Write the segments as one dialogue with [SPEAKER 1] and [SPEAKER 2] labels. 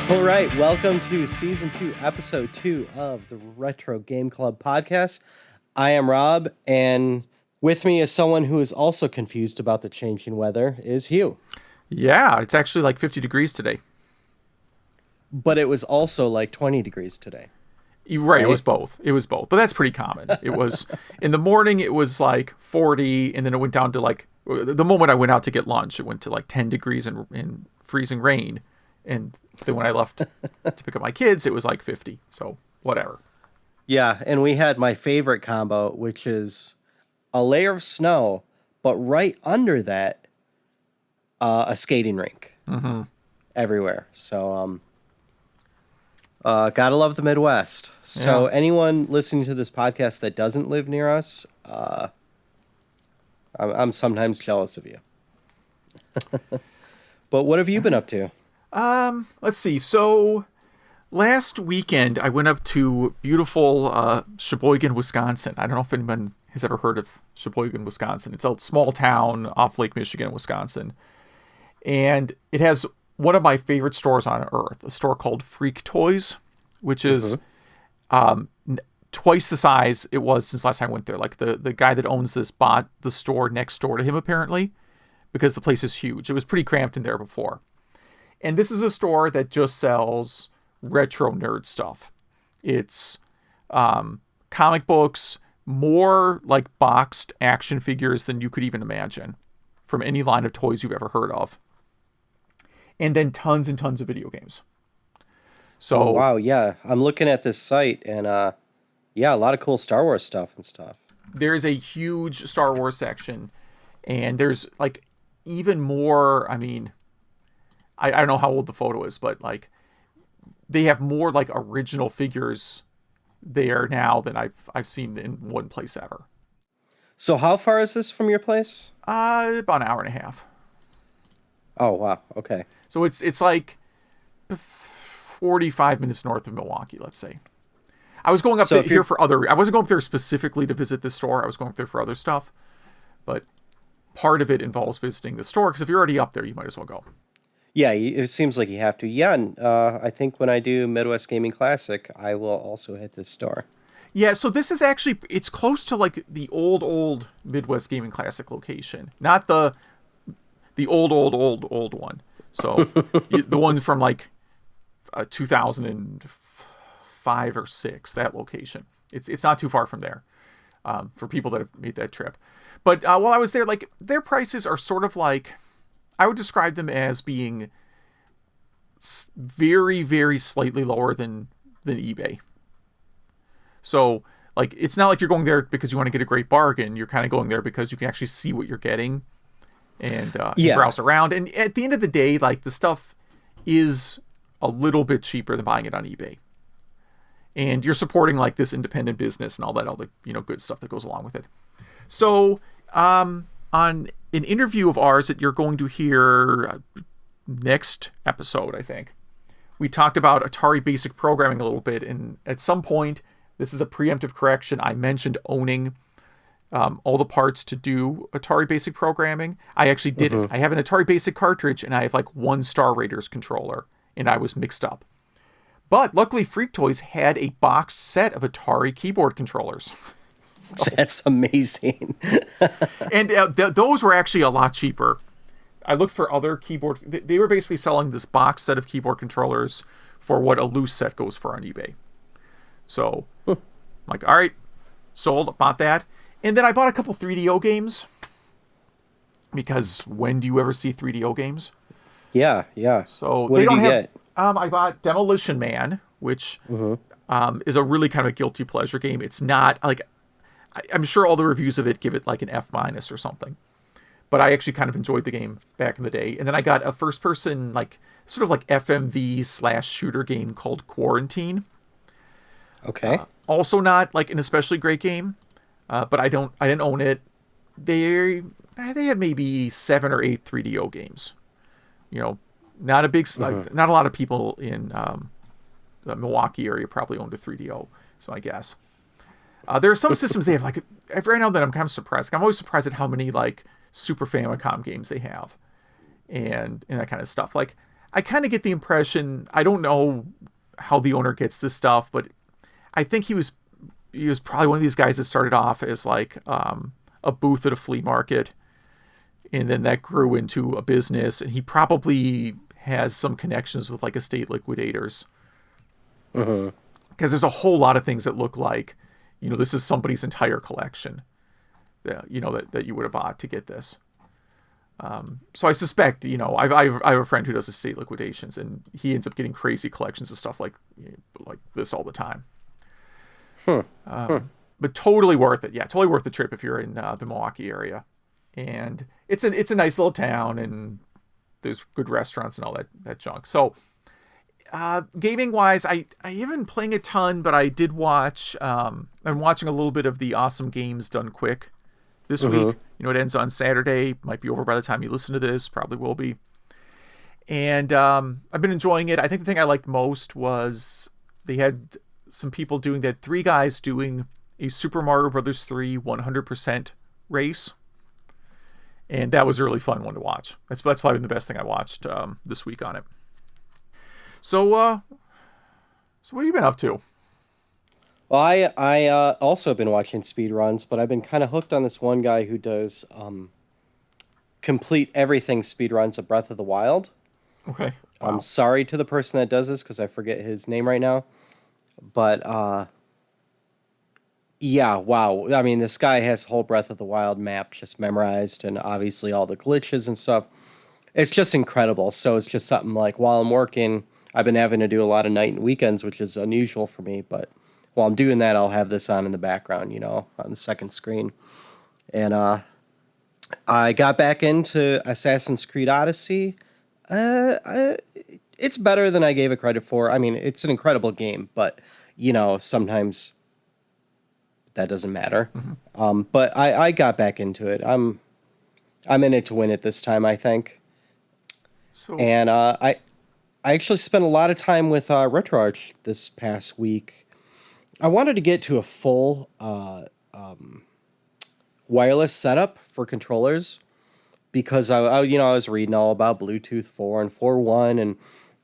[SPEAKER 1] All right, welcome to Season 2, Episode 2 of the Retro Game Club podcast. I am Rob, and with me is someone who is also confused about the changing weather, is Hugh.
[SPEAKER 2] Yeah, it's actually like 50 degrees today.
[SPEAKER 1] But it was also like 20 degrees today.
[SPEAKER 2] Right, it was both. But that's pretty common. It was, in the morning, it was like 40, and then it went down to like, the moment I went out to get lunch, it went to like 10 degrees in freezing rain. And then when I left to pick up my kids, it was like 50. So whatever.
[SPEAKER 1] Yeah, and we had my favorite combo, which is a layer of snow, but right under that, a skating rink everywhere. So, gotta love the Midwest. So anyone listening to this podcast that doesn't live near us, I'm sometimes jealous of you. But what have you been up to?
[SPEAKER 2] Let's see. So last weekend, I went up to beautiful Sheboygan, Wisconsin. I don't know if anyone has ever heard of Sheboygan, Wisconsin. It's a small town off Lake Michigan, Wisconsin. And it has one of my favorite stores on earth, a store called Freak Toys, which is twice the size it was since last time I went there. Like the guy that owns this bought the store next door to him, apparently, because the place is huge. It was pretty cramped in there before. And this is a store that just sells retro nerd stuff. It's comic books, more like boxed action figures than you could even imagine from any line of toys you've ever heard of. And then tons and tons of video games. So,
[SPEAKER 1] oh, wow, yeah. I'm looking at this site, and yeah, a lot of cool Star Wars stuff and stuff.
[SPEAKER 2] There's a huge Star Wars section, and there's like even more, I mean, I don't know how old the photo is, but like they have more like original figures there now than I've seen in one place ever.
[SPEAKER 1] So how far is this from your place?
[SPEAKER 2] About an hour and a half.
[SPEAKER 1] Oh, wow. Okay.
[SPEAKER 2] So it's like 45 minutes north of Milwaukee, let's say. I was going up here for I wasn't going up there specifically to visit the store. I was going up there for other stuff. But part of it involves visiting the store, because if you're already up there, you might as well go.
[SPEAKER 1] Yeah, it seems like you have to. Yeah, and I think when I do Midwest Gaming Classic, I will also hit this store.
[SPEAKER 2] Yeah, so this is actually, it's close to like the old Midwest Gaming Classic location. Not the old one. So the one from like 2005 or 6, that location. It's not too far from there for people that have made that trip. But while I was there, like their prices are sort of like, I would describe them as being very, very slightly lower than eBay. So, like, it's not like you're going there because you want to get a great bargain. You're kind of going there because you can actually see what you're getting and browse around. And at the end of the day, like, the stuff is a little bit cheaper than buying it on eBay. And you're supporting, like, this independent business and all the good stuff that goes along with it. So, on an interview of ours that you're going to hear next episode, I think, we talked about Atari basic programming a little bit, and at some point, this is a preemptive correction, I mentioned owning all the parts to do Atari basic programming. I actually did it. I have an Atari basic cartridge, and I have like one Star Raiders controller, and I was mixed up. But luckily, Freak Toys had a boxed set of Atari keyboard controllers.
[SPEAKER 1] So, that's amazing.
[SPEAKER 2] And those were actually a lot cheaper. I looked for other keyboard. They were basically selling this box set of keyboard controllers for what a loose set goes for on eBay. So, I'm like, all right, sold, bought that. And then I bought a couple 3DO games. Because when do you ever see 3DO games?
[SPEAKER 1] Yeah.
[SPEAKER 2] So
[SPEAKER 1] what did you get?
[SPEAKER 2] I bought Demolition Man, which is a really kind of guilty pleasure game. It's not like, I'm sure all the reviews of it give it like an F- or something. But I actually kind of enjoyed the game back in the day. And then I got a first-person, like, sort of like FMV/shooter game called Quarantine.
[SPEAKER 1] Okay.
[SPEAKER 2] Also not like an especially great game, but I didn't own it. They have maybe 7 or 8 3DO games. Not a big, not a lot of people in the Milwaukee area probably owned a 3DO. So I guess there are some systems they have, like, right now that I'm kind of surprised. Like, I'm always surprised at how many like Super Famicom games they have, and that kind of stuff. Like, I kind of get the impression, I don't know how the owner gets this stuff, but I think he was probably one of these guys that started off as like a booth at a flea market, and then that grew into a business, and he probably has some connections with like estate liquidators. Because there's a whole lot of things that look like, this is somebody's entire collection that you would have bought to get this. So I suspect, I have a friend who does estate liquidations, and he ends up getting crazy collections of stuff like this all the time. But totally worth it. Yeah, totally worth the trip if you're in the Milwaukee area. And it's a nice little town, and there's good restaurants and all that junk. So gaming wise, I haven't been playing a ton, but I did watch. I'm watching a little bit of the Awesome Games Done Quick this week. It ends on Saturday. Might be over by the time you listen to this. Probably will be. And I've been enjoying it. I think the thing I liked most was they had some people doing that. 3 guys doing a Super Mario Brothers 3 100% race. And that was a really fun one to watch. That's probably the best thing I watched this week on it. So what have you been up to?
[SPEAKER 1] Well, I also been watching speedruns, but I've been kind of hooked on this one guy who does complete everything speedruns of Breath of the Wild.
[SPEAKER 2] Okay. Wow.
[SPEAKER 1] I'm sorry to the person that does this because I forget his name right now. But, yeah, wow. I mean, this guy has the whole Breath of the Wild map just memorized, and obviously all the glitches and stuff. It's just incredible. So it's just something like while I'm working, I've been having to do a lot of night and weekends, which is unusual for me, but while I'm doing that, I'll have this on in the background, on the second screen. And I got back into Assassin's Creed Odyssey. It's better than I gave it credit for. I mean, it's an incredible game, but, sometimes that doesn't matter. But I got back into it. I'm in it to win it this time, I think. And I actually spent a lot of time with RetroArch this past week. I wanted to get to a full wireless setup for controllers because I was reading all about Bluetooth 4 and 4.1 and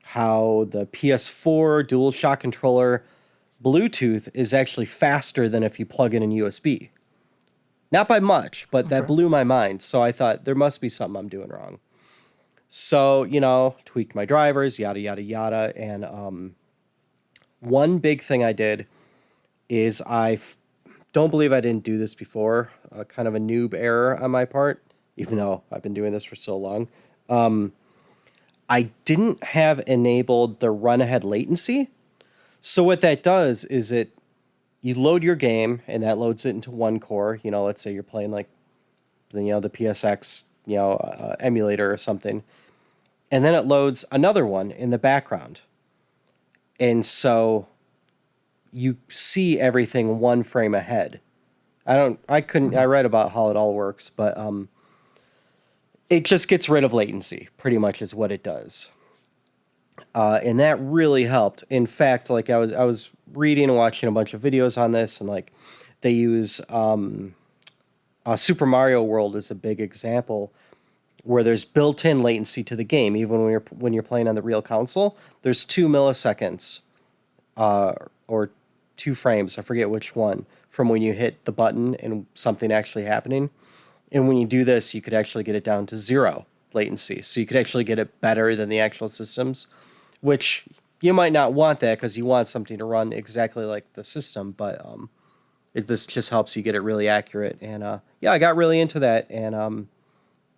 [SPEAKER 1] how the PS4 DualShock controller Bluetooth is actually faster than if you plug in USB. Not by much, but that blew my mind. So I thought there must be something I'm doing wrong. So, tweaked my drivers, yada, yada, yada. And one big thing I did is don't believe I didn't do this before, kind of a noob error on my part, even though I've been doing this for so long. I didn't have enabled the run-ahead latency. So what that does is you load your game, and that loads it into one core. Let's say you're playing like, the PSX, emulator or something. And then it loads another one in the background. And so you see everything one frame ahead. I read about how it all works, but it just gets rid of latency, pretty much is what it does. And that really helped. In fact, like I was reading and watching a bunch of videos on this, and like they use Super Mario World as a big example, where there's built-in latency to the game, even when you're playing on the real console. There's 2 milliseconds, or 2 frames, I forget which one, from when you hit the button and something actually happening. And when you do this, you could actually get it down to 0 latency. So you could actually get it better than the actual systems, which you might not want that because you want something to run exactly like the system, but this just helps you get it really accurate. And I got really into that, and I'm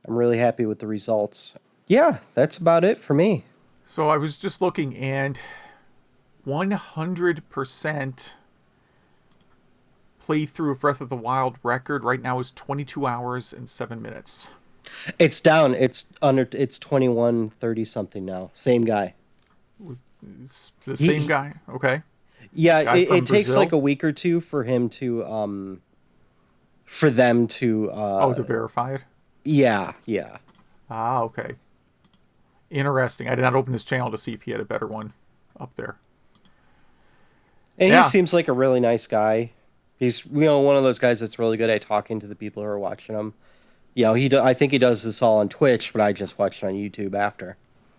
[SPEAKER 1] really happy with the results. Yeah, that's about it for me.
[SPEAKER 2] So I was just looking, and 100% playthrough of Breath of the Wild record right now is 22 hours and 7 minutes.
[SPEAKER 1] It's down. It's 21:30 something now. Same guy.
[SPEAKER 2] It's the same guy. Okay.
[SPEAKER 1] Yeah, it takes like a week or two for him to for them to
[SPEAKER 2] to verify it.
[SPEAKER 1] Yeah.
[SPEAKER 2] Ah, okay. Interesting. I did not open his channel to see if he had a better one up there.
[SPEAKER 1] And he seems like a really nice guy. He's one of those guys that's really good at talking to the people who are watching him. I think he does this all on Twitch, but I just watched it on YouTube after.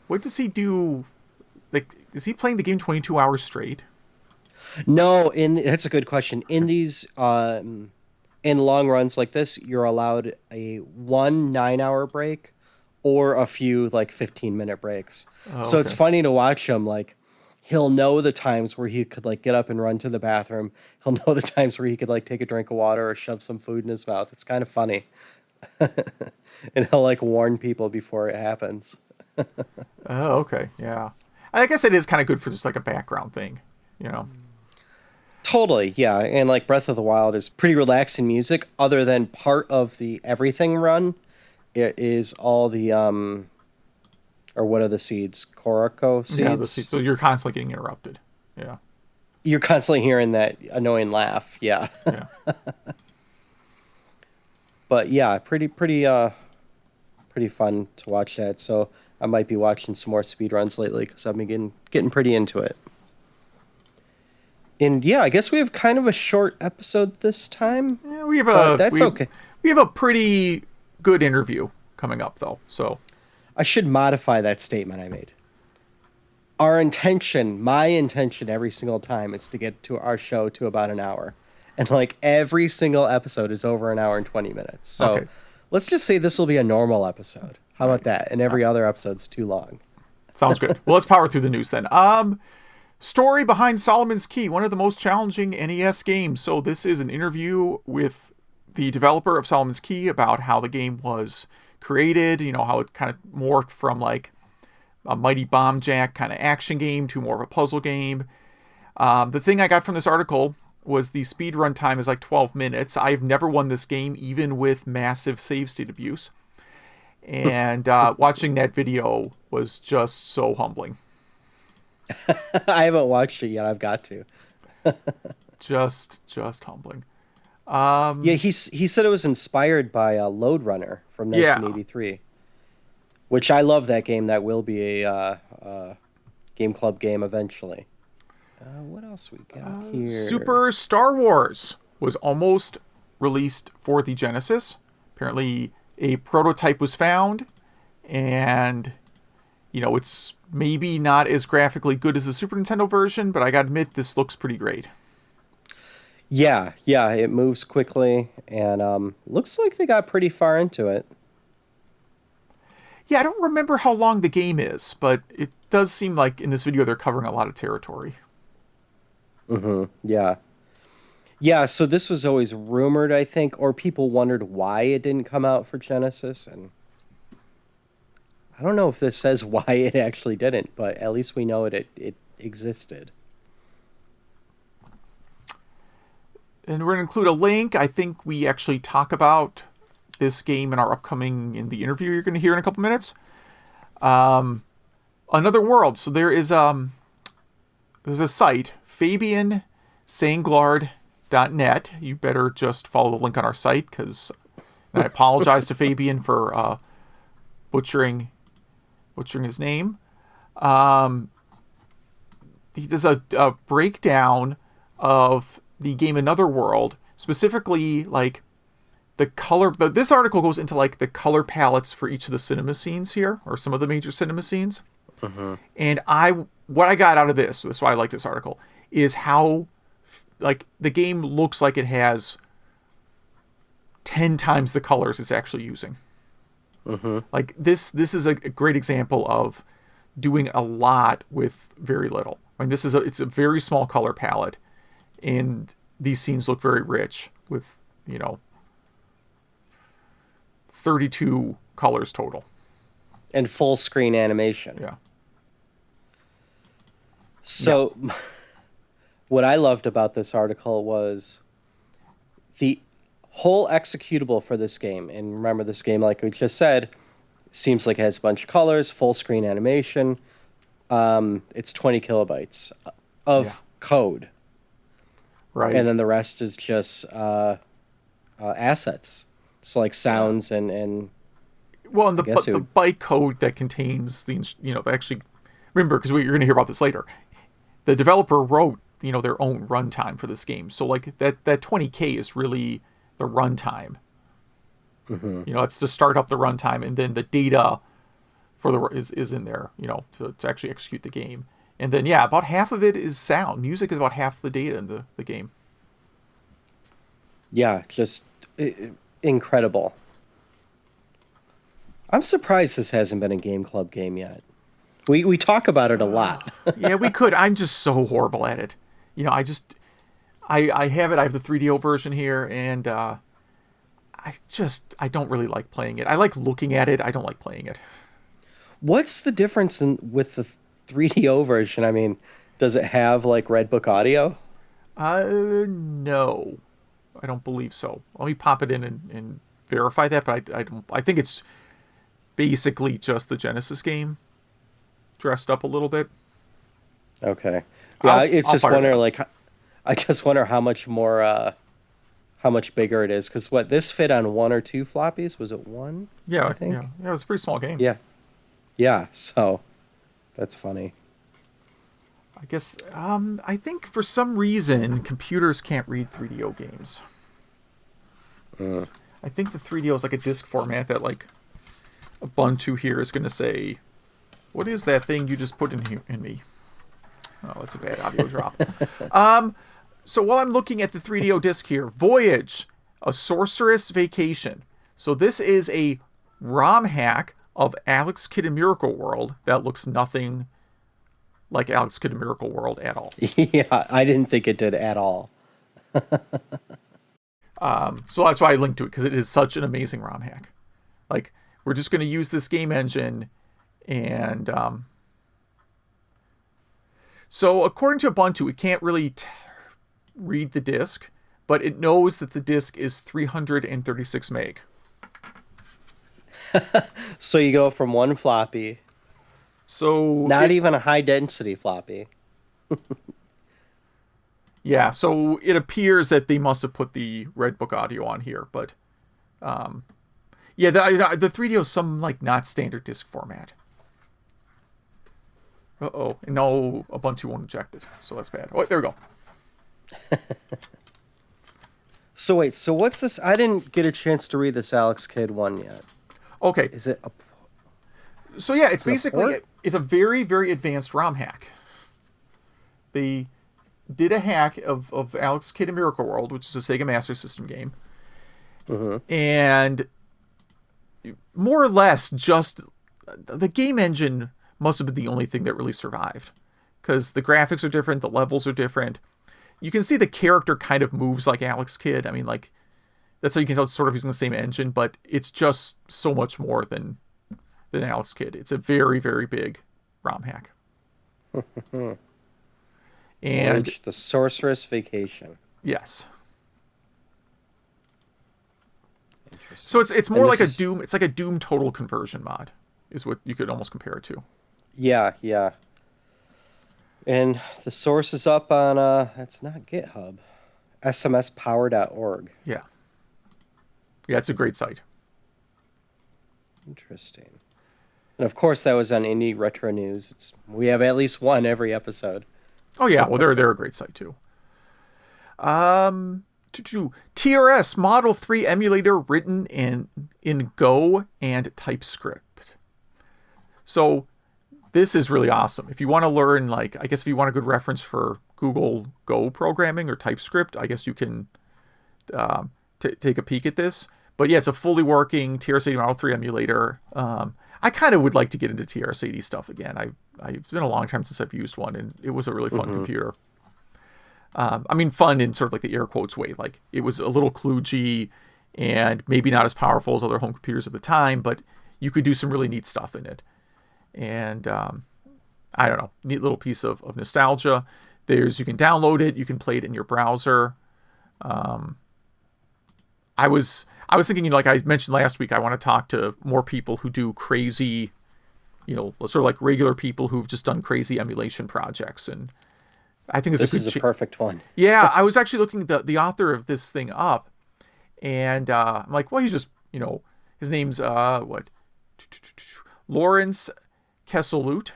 [SPEAKER 2] What does he do? Like, is he playing the game 22 hours straight?
[SPEAKER 1] No, that's a good question. In these in long runs like this, you're allowed a 9-hour break or a few like 15-minute breaks.
[SPEAKER 2] Oh,
[SPEAKER 1] so
[SPEAKER 2] okay.
[SPEAKER 1] it's funny to watch him. Like, he'll know the times where he could like get up and run to the bathroom. He'll know the times where he could like take a drink of water or shove some food in his mouth. It's kind of funny. And he'll like warn people before it happens.
[SPEAKER 2] Oh, okay. Yeah. I guess it is kind of good for just like a background thing, you know?
[SPEAKER 1] Totally, yeah. And like Breath of the Wild is pretty relaxing music, other than part of the everything run. It is all the or what are the seeds? Koroko seeds?
[SPEAKER 2] Yeah, the seeds. So you're constantly getting interrupted. Yeah.
[SPEAKER 1] You're constantly hearing that annoying laugh, yeah.
[SPEAKER 2] Yeah.
[SPEAKER 1] But yeah, pretty fun to watch that. So I might be watching some more speedruns lately because I've been getting pretty into it. And yeah, I guess we have kind of a short episode this time.
[SPEAKER 2] Yeah, we have
[SPEAKER 1] okay.
[SPEAKER 2] We have a pretty good interview coming up, though. So
[SPEAKER 1] I should modify that statement I made. My intention every single time is to get to our show to about an hour. And like every single episode is over an hour and 20 minutes. So
[SPEAKER 2] okay.
[SPEAKER 1] Let's just say this will be a normal episode. How about that? And every other episode's too long.
[SPEAKER 2] Sounds good. Well, let's power through the news then. Story behind Solomon's Key, one of the most challenging NES games. So this is an interview with the developer of Solomon's Key about how the game was created, you know, how it kind of morphed from like a Mighty Bomb Jack kind of action game to more of a puzzle game. The thing I got from this article was the speed run time is like 12 minutes. I've never won this game, even with massive save state abuse. And watching that video was just so humbling.
[SPEAKER 1] I haven't watched it yet. I've got to.
[SPEAKER 2] just humbling.
[SPEAKER 1] Yeah, he said it was inspired by Lode Runner from 1983, which I love that game. That will be a Game Club game eventually. What else we got here?
[SPEAKER 2] Super Star Wars was almost released for the Genesis. Apparently, a prototype was found, and you know, it's maybe not as graphically good as the Super Nintendo version, but I gotta admit, this looks pretty great.
[SPEAKER 1] Yeah, it moves quickly, and looks like they got pretty far into it.
[SPEAKER 2] Yeah, I don't remember how long the game is, but it does seem like in this video they're covering a lot of territory.
[SPEAKER 1] Yeah. Yeah, so this was always rumored, I think, or people wondered why it didn't come out for Genesis, and I don't know if this says why it actually didn't, but at least we know it existed.
[SPEAKER 2] And we're going to include a link. I think we actually talk about this game in the interview you're going to hear in a couple minutes. Another World. So there's a site, FabianSanglard.net. You better just follow the link on our site, because I apologize to Fabian for butchering his name. He does a breakdown of the game Another World, specifically like the color. This article goes into like the color palettes for each of the cinema scenes here, or some of the major cinema scenes. And what I got out of this, that's why I like this article, is how like the game looks like it has 10 times the colors it's actually using. Like this is a great example of doing a lot with very little. I mean, it's a very small color palette, and these scenes look very rich with, 32 colors total.
[SPEAKER 1] And full screen animation.
[SPEAKER 2] Yeah.
[SPEAKER 1] So what I loved about this article was the whole executable for this game. And remember, this game, like we just said, seems like it has a bunch of colors, full screen animation. It's 20 kilobytes of code.
[SPEAKER 2] Right.
[SPEAKER 1] And then the rest is just assets. So like sounds and
[SPEAKER 2] well, and the bytecode that contains actually, remember, because you're going to hear about this later, the developer wrote, their own runtime for this game. So like that 20K is really the runtime. It's to start up the runtime, and then the data for the is in there, to actually execute the game. And then yeah, about half of it is sound. Music is about half the data in the game.
[SPEAKER 1] Yeah, just incredible. I'm surprised this hasn't been a Game Club game yet. We talk about it a lot.
[SPEAKER 2] Yeah, we could. I'm just so horrible at it. I have it. I have the 3DO version here, and I don't really like playing it. I like looking at it. I don't like playing it.
[SPEAKER 1] What's the difference with the 3DO version? I mean, does it have like Redbook audio?
[SPEAKER 2] No, I don't believe so. Let me pop it in and verify that, but I don't. I think it's basically just the Genesis game dressed up a little bit.
[SPEAKER 1] Okay. Yeah, I just wonder how much more, how much bigger it is. Because this fit on 1 or 2 floppies? Was it 1?
[SPEAKER 2] Yeah,
[SPEAKER 1] I think.
[SPEAKER 2] Yeah, it was a pretty small game.
[SPEAKER 1] Yeah. Yeah, so that's funny.
[SPEAKER 2] I guess, I think for some reason, computers can't read 3DO games. I think the 3DO is like a disk format that like Ubuntu here is going to say, what is that thing you just put in me? Oh, that's a bad audio drop. So while I'm looking at the 3DO disc here, Voyage, a Sorceress Vacation. So this is a ROM hack of Alex Kidd in Miracle World that looks nothing like Alex Kidd in Miracle World at all.
[SPEAKER 1] Yeah, I didn't think it did at all.
[SPEAKER 2] So that's why I linked to it, because it is such an amazing ROM hack. Like, we're just going to use this game engine, and so according to Ubuntu, it can't really read the disk, but it knows that the disk is 336 meg.
[SPEAKER 1] So you go from 1 floppy.
[SPEAKER 2] So
[SPEAKER 1] not even a high density floppy.
[SPEAKER 2] Yeah, so it appears that they must have put the Redbook audio on here, but yeah, the 3DO is some like not standard disk format. Uh-oh, and no, Ubuntu won't inject it, so that's bad. Oh, there we go.
[SPEAKER 1] So wait, so what's this? I didn't get a chance to read this Alex Kidd one yet.
[SPEAKER 2] Okay.
[SPEAKER 1] Is it a...
[SPEAKER 2] So yeah, it's basically, it's a very, very advanced ROM hack. They did a hack of Alex Kidd in Miracle World, which is a Sega Master System game. Mm-hmm. And more or less just the game engine must have been the only thing that really survived, because the graphics are different, the levels are different. You can see the character kind of moves like Alex Kidd. I mean, like, that's how you can tell it's sort of using the same engine, but it's just so much more than Alex Kidd. It's a very, very big ROM hack. And
[SPEAKER 1] Voyage, the Sorceress Vacation.
[SPEAKER 2] Yes. So it's more like a Doom. It's like a Doom total conversion mod, is what you could almost compare it to.
[SPEAKER 1] Yeah, yeah. And the source is up on it's not GitHub, smspower.org.
[SPEAKER 2] Yeah. Yeah, it's a great site.
[SPEAKER 1] Interesting. And of course, that was on Indie Retro News. We have at least one every episode.
[SPEAKER 2] Oh yeah, well they're a great site too. TRS Model 3 emulator written in Go and TypeScript. So this is really awesome. If you want to learn, like, I guess if you want a good reference for Google Go programming or TypeScript, I guess you can take a peek at this. But yeah, it's a fully working TRS-80 Model 3 emulator. I kind of would like to get into TRS-80 stuff again. It's been a long time since I've used one, and it was a really fun computer. I mean, fun in sort of like the air quotes way. Like, it was a little kludgy and maybe not as powerful as other home computers at the time, but you could do some really neat stuff in it. And I don't know, neat little piece of nostalgia. You can download it, you can play it in your browser. I was thinking, like I mentioned last week, I want to talk to more people who do crazy, sort of like regular people who've just done crazy emulation projects. And I think
[SPEAKER 1] this is a perfect one.
[SPEAKER 2] Yeah, I was actually looking the author of this thing up, and I'm like, well, he's just, his name's Lawrence Kesselut,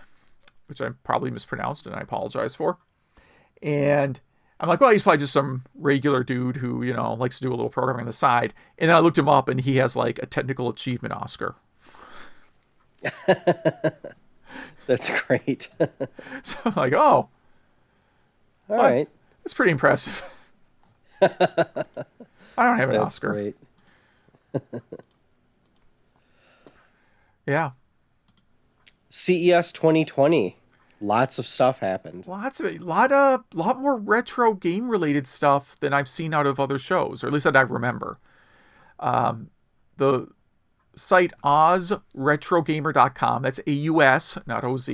[SPEAKER 2] which I probably mispronounced, and I apologize for. And I'm like, well, he's probably just some regular dude who, likes to do a little programming on the side. And then I looked him up, and he has like a technical achievement Oscar.
[SPEAKER 1] That's great.
[SPEAKER 2] So I'm like, oh,
[SPEAKER 1] All
[SPEAKER 2] what?
[SPEAKER 1] right.
[SPEAKER 2] That's pretty impressive. I don't have an
[SPEAKER 1] That's
[SPEAKER 2] Oscar.
[SPEAKER 1] great.
[SPEAKER 2] Yeah.
[SPEAKER 1] CES 2020. Lots of stuff happened.
[SPEAKER 2] Lots of lot more retro game related stuff than I've seen out of other shows, or at least that I remember. The site OzRetrogamer.com, that's AUS, not OZ,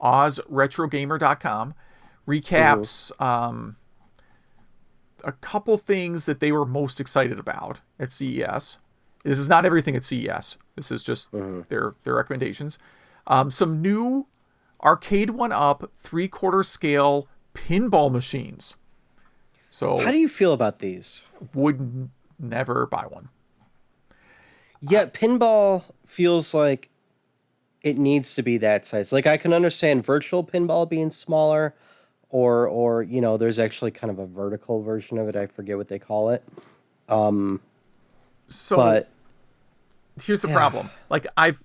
[SPEAKER 2] OzRetrogamer.com, recaps a couple things that they were most excited about at CES. This is not everything at CES. This is just their recommendations. Some new arcade 1-up 3/4 scale pinball machines. So
[SPEAKER 1] How do you feel about these?
[SPEAKER 2] would never buy one.
[SPEAKER 1] Yeah, pinball feels like it needs to be that size. Like I can understand virtual pinball being smaller, or there's actually kind of a vertical version of it. I forget what they call it.
[SPEAKER 2] So
[SPEAKER 1] But
[SPEAKER 2] here's the
[SPEAKER 1] yeah.
[SPEAKER 2] problem. Like I've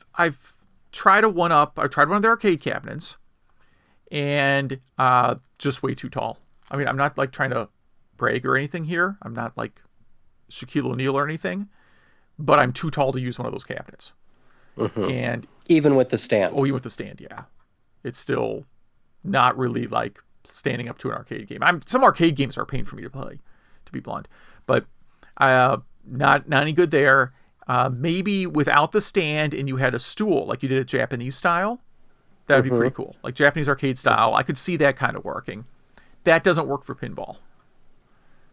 [SPEAKER 2] tried a 1-up. I tried one of their arcade cabinets, and just way too tall. I mean, I'm not like trying to brag or anything here. I'm not like Shaquille O'Neal or anything, but I'm too tall to use one of those cabinets. And
[SPEAKER 1] even with the stand.
[SPEAKER 2] even with the stand, yeah, it's still not really like standing up to an arcade game. Some arcade games are a pain for me to play, to be blunt, but not any good there. Maybe without the stand and you had a stool like you did a Japanese style, that would be pretty cool. Like Japanese arcade style, I could see that kind of working. That doesn't work for pinball.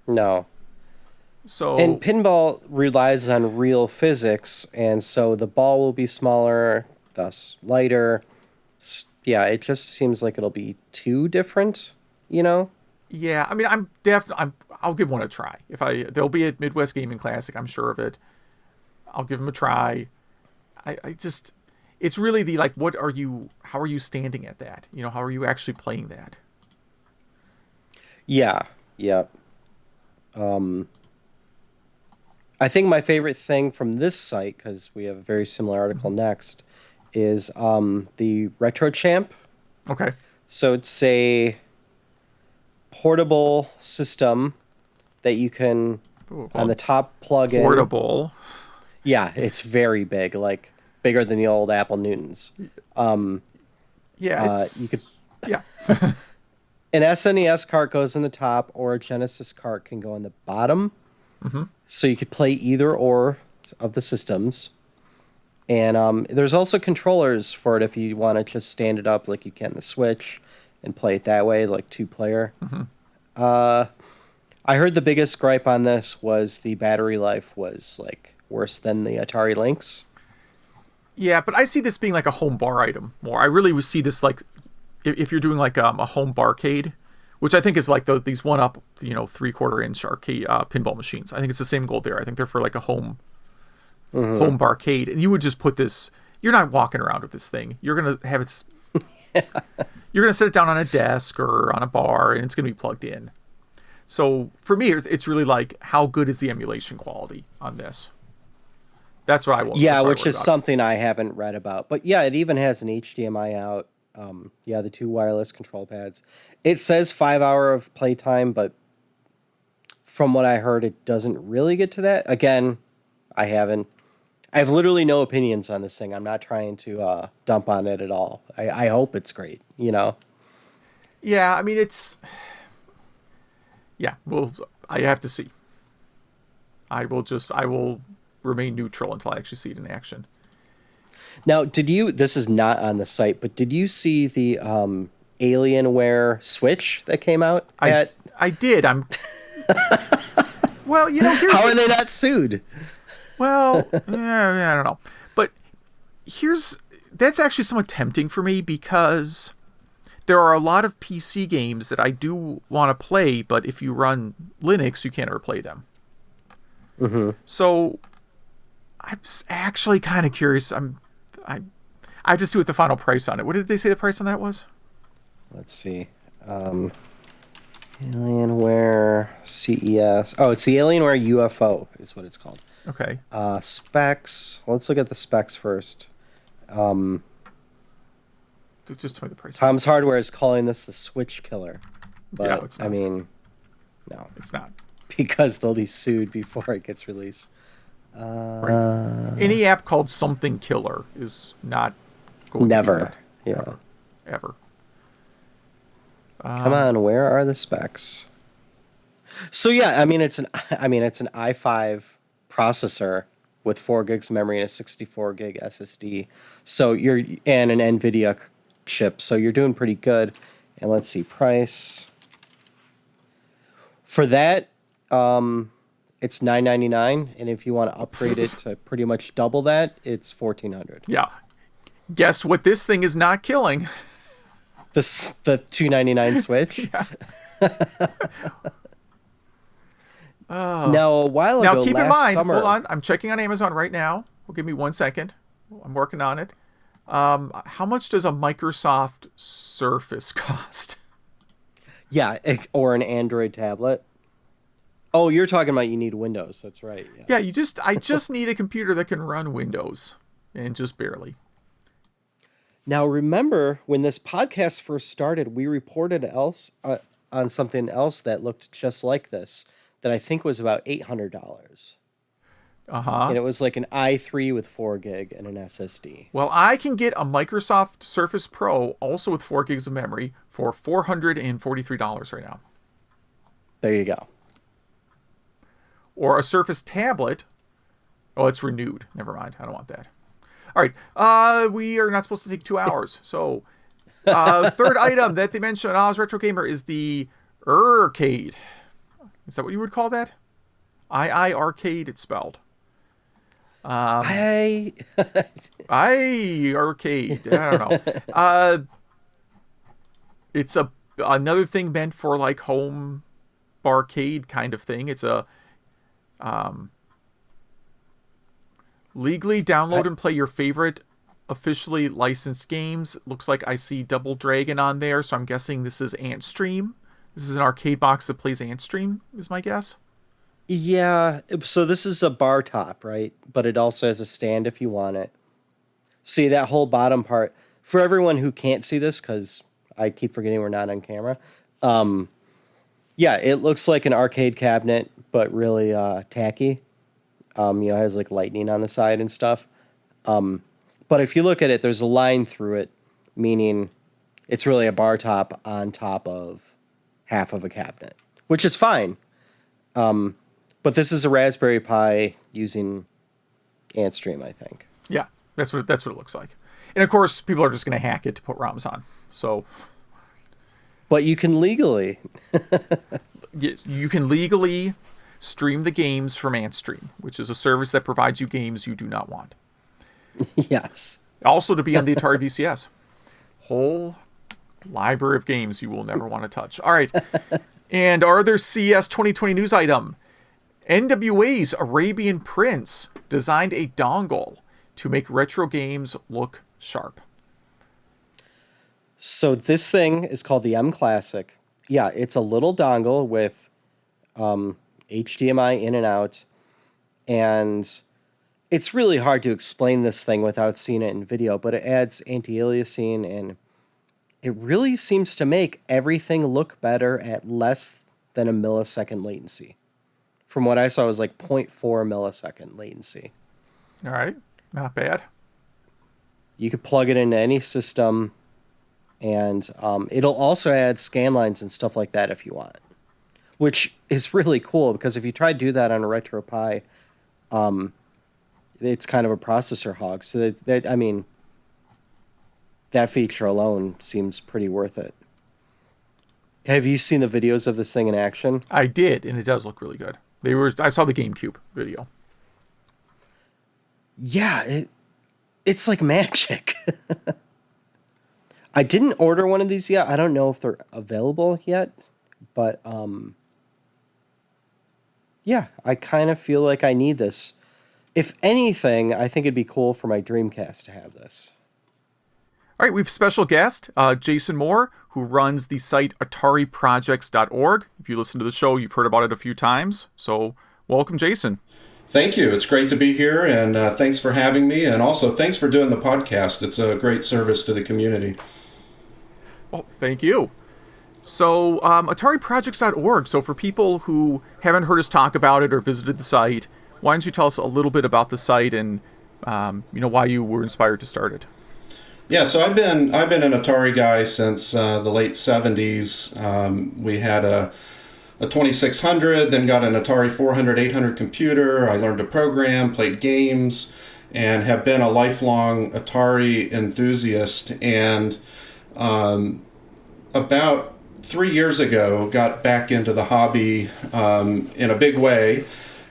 [SPEAKER 1] No.
[SPEAKER 2] So
[SPEAKER 1] And pinball relies on real physics, and so the ball will be smaller, thus lighter. Yeah, it just seems like it'll be too different,
[SPEAKER 2] yeah, I mean, I'll give one a try. There'll be a Midwest Gaming Classic, I'm sure of it. I'll give them a try. It's really the like, how are you standing at that? How are you actually playing that?
[SPEAKER 1] Yeah, yeah. I think my favorite thing from this site, because we have a very similar article next, is the Retro Champ.
[SPEAKER 2] Okay.
[SPEAKER 1] So it's a portable system that you can, on the top, plug in.
[SPEAKER 2] Portable.
[SPEAKER 1] Yeah, it's very big, like bigger than the old Apple Newtons.
[SPEAKER 2] Yeah,
[SPEAKER 1] you could.
[SPEAKER 2] Yeah.
[SPEAKER 1] An SNES cart goes in the top, or a Genesis cart can go in the bottom. So you could play either or of the systems. And there's also controllers for it if you want to just stand it up like you can the Switch and play it that way, like 2-player. I heard the biggest gripe on this was the battery life was like worse than the Atari Lynx.
[SPEAKER 2] Yeah, but I see this being like a home bar item more. I really would see this like if you're doing like a home barcade, which I think is like these 1-up, 3/4 inch arcade pinball machines. I think it's the same goal there. I think they're for like a home barcade, and you would just put this. You're not walking around with this thing. You're gonna have it. You're gonna set it down on a desk or on a bar, and it's gonna be plugged in. So for me, it's really like how good is the emulation quality on this? That's what I want.
[SPEAKER 1] Yeah, which is something I haven't read about. But yeah, it even has an HDMI out. The 2 wireless control pads. It says 5 hour of playtime, but from what I heard, it doesn't really get to that. Again, I have literally no opinions on this thing. I'm not trying to dump on it at all. I hope it's great,
[SPEAKER 2] Yeah, I mean, it's... Yeah, well, I have to see. I will remain neutral until I actually see it in action.
[SPEAKER 1] Now, this is not on the site, but did you see the Alienware Switch that came out?
[SPEAKER 2] I did. Well,
[SPEAKER 1] how are they not sued?
[SPEAKER 2] Well, yeah, I don't know. But that's actually somewhat tempting for me because there are a lot of PC games that I do want to play, but if you run Linux, you can't ever play them. So I'm actually kind of curious. I have to see what the final price on it. What did they say the price on that was?
[SPEAKER 1] Let's see. Alienware CES. Oh, it's the Alienware UFO is what it's called.
[SPEAKER 2] Okay.
[SPEAKER 1] Specs. Let's look at the specs first.
[SPEAKER 2] Just tell me the price.
[SPEAKER 1] Tom's Hardware is calling this the Switch killer. But,
[SPEAKER 2] yeah, it's not.
[SPEAKER 1] I mean, no.
[SPEAKER 2] It's not.
[SPEAKER 1] Because they'll be sued before it gets released.
[SPEAKER 2] Right. Any app called something killer is not going
[SPEAKER 1] never.
[SPEAKER 2] to be
[SPEAKER 1] Yeah.
[SPEAKER 2] Ever.
[SPEAKER 1] Come on, where are the specs? So yeah, I mean it's an i5 processor with 4 gigs of memory and a 64 gig SSD. So and an NVIDIA chip. So you're doing pretty good. And let's see, price for that, it's $999, and if you want to upgrade it to pretty much double that, it's $1,400.
[SPEAKER 2] Yeah. Guess what this thing is not killing?
[SPEAKER 1] The $299 Switch. Now, a while ago,
[SPEAKER 2] now keep in mind,
[SPEAKER 1] summer,
[SPEAKER 2] hold on, I'm checking on Amazon right now. Well, give me 1 second. I'm working on it. How much does a Microsoft Surface cost?
[SPEAKER 1] Yeah, or an Android tablet. Oh, you're talking about you need Windows. That's right.
[SPEAKER 2] Yeah, I just need a computer that can run Windows, and just barely.
[SPEAKER 1] Now, remember when this podcast first started, we reported on something else that looked just like this that I think was about $800. And it was like an i3 with 4 gig and an SSD.
[SPEAKER 2] Well, I can get a Microsoft Surface Pro, also with 4 gigs of memory, for $443 right now.
[SPEAKER 1] There you go.
[SPEAKER 2] Or a Surface tablet. Oh, it's renewed. Never mind. I don't want that. All right. We are not supposed to take 2 hours. So, third item that they mentioned on Oz Retro Gamer is the Arcade. Is that what you would call that? Arcade, it's spelled.
[SPEAKER 1] Arcade.
[SPEAKER 2] I don't know. It's another thing meant for like home barcade kind of thing. It's a legally download and play your favorite officially licensed games. Looks like I see Double Dragon on there, so I'm guessing this is Antstream. This is an arcade box that plays Antstream, is my guess.
[SPEAKER 1] Yeah, so this is a bar top, right? But it also has a stand if you want it. See that whole bottom part. For everyone who can't see this, because I keep forgetting we're not on camera. Yeah, it looks like an arcade cabinet, but really tacky. It has like lightning on the side and stuff. But if you look at it, there's a line through it, meaning it's really a bar top on top of half of a cabinet, which is fine. But this is a Raspberry Pi using Antstream, I think.
[SPEAKER 2] Yeah, that's what it looks like. And of course, people are just going to hack it to put ROMs on. So,
[SPEAKER 1] but you can legally,
[SPEAKER 2] yes, you can legally stream the games from Antstream, which is a service that provides you games you do not want.
[SPEAKER 1] Yes.
[SPEAKER 2] Also to be on the Atari VCS. Whole library of games you will never want to touch. All right. And our other CES 2020 news item. NWA's Arabian Prince designed a dongle to make retro games look sharp.
[SPEAKER 1] So this thing is called the M Classic. Yeah, it's a little dongle with HDMI in and out. And it's really hard to explain this thing without seeing it in video, but it adds anti-aliasing, and it really seems to make everything look better at less than a millisecond latency. From what I saw, it was like 0.4 millisecond latency.
[SPEAKER 2] All right. Not bad.
[SPEAKER 1] You could plug it into any system, and it'll also add scan lines and stuff like that if you want, which is really cool because if you try to do that on a RetroPie, it's kind of a processor hog. So that feature alone seems pretty worth it. Have you seen the videos of this thing in action?
[SPEAKER 2] I did, and it does look really good. I saw the GameCube video.
[SPEAKER 1] Yeah, it's like magic. I didn't order one of these yet. I don't know if they're available yet, but yeah, I kind of feel like I need this. If anything, I think it'd be cool for my Dreamcast to have this.
[SPEAKER 2] All right, we have a special guest, Jason Moore, who runs the site AtariProjects.org. If you listen to the show, you've heard about it a few times. So welcome, Jason.
[SPEAKER 3] Thank you. It's great to be here, and thanks for having me, and also thanks for doing the podcast. It's a great service to the community.
[SPEAKER 2] Well, thank you. So, AtariProjects.org. So, for people who haven't heard us talk about it or visited the site, why don't you tell us a little bit about the site and why you were inspired to start it?
[SPEAKER 3] Yeah, so I've been an Atari guy since the late '70s. We had a 2600, then got an Atari 400, 800 computer. I learned to program, played games, and have been a lifelong Atari enthusiast. And about 3 years ago, got back into the hobby in a big way.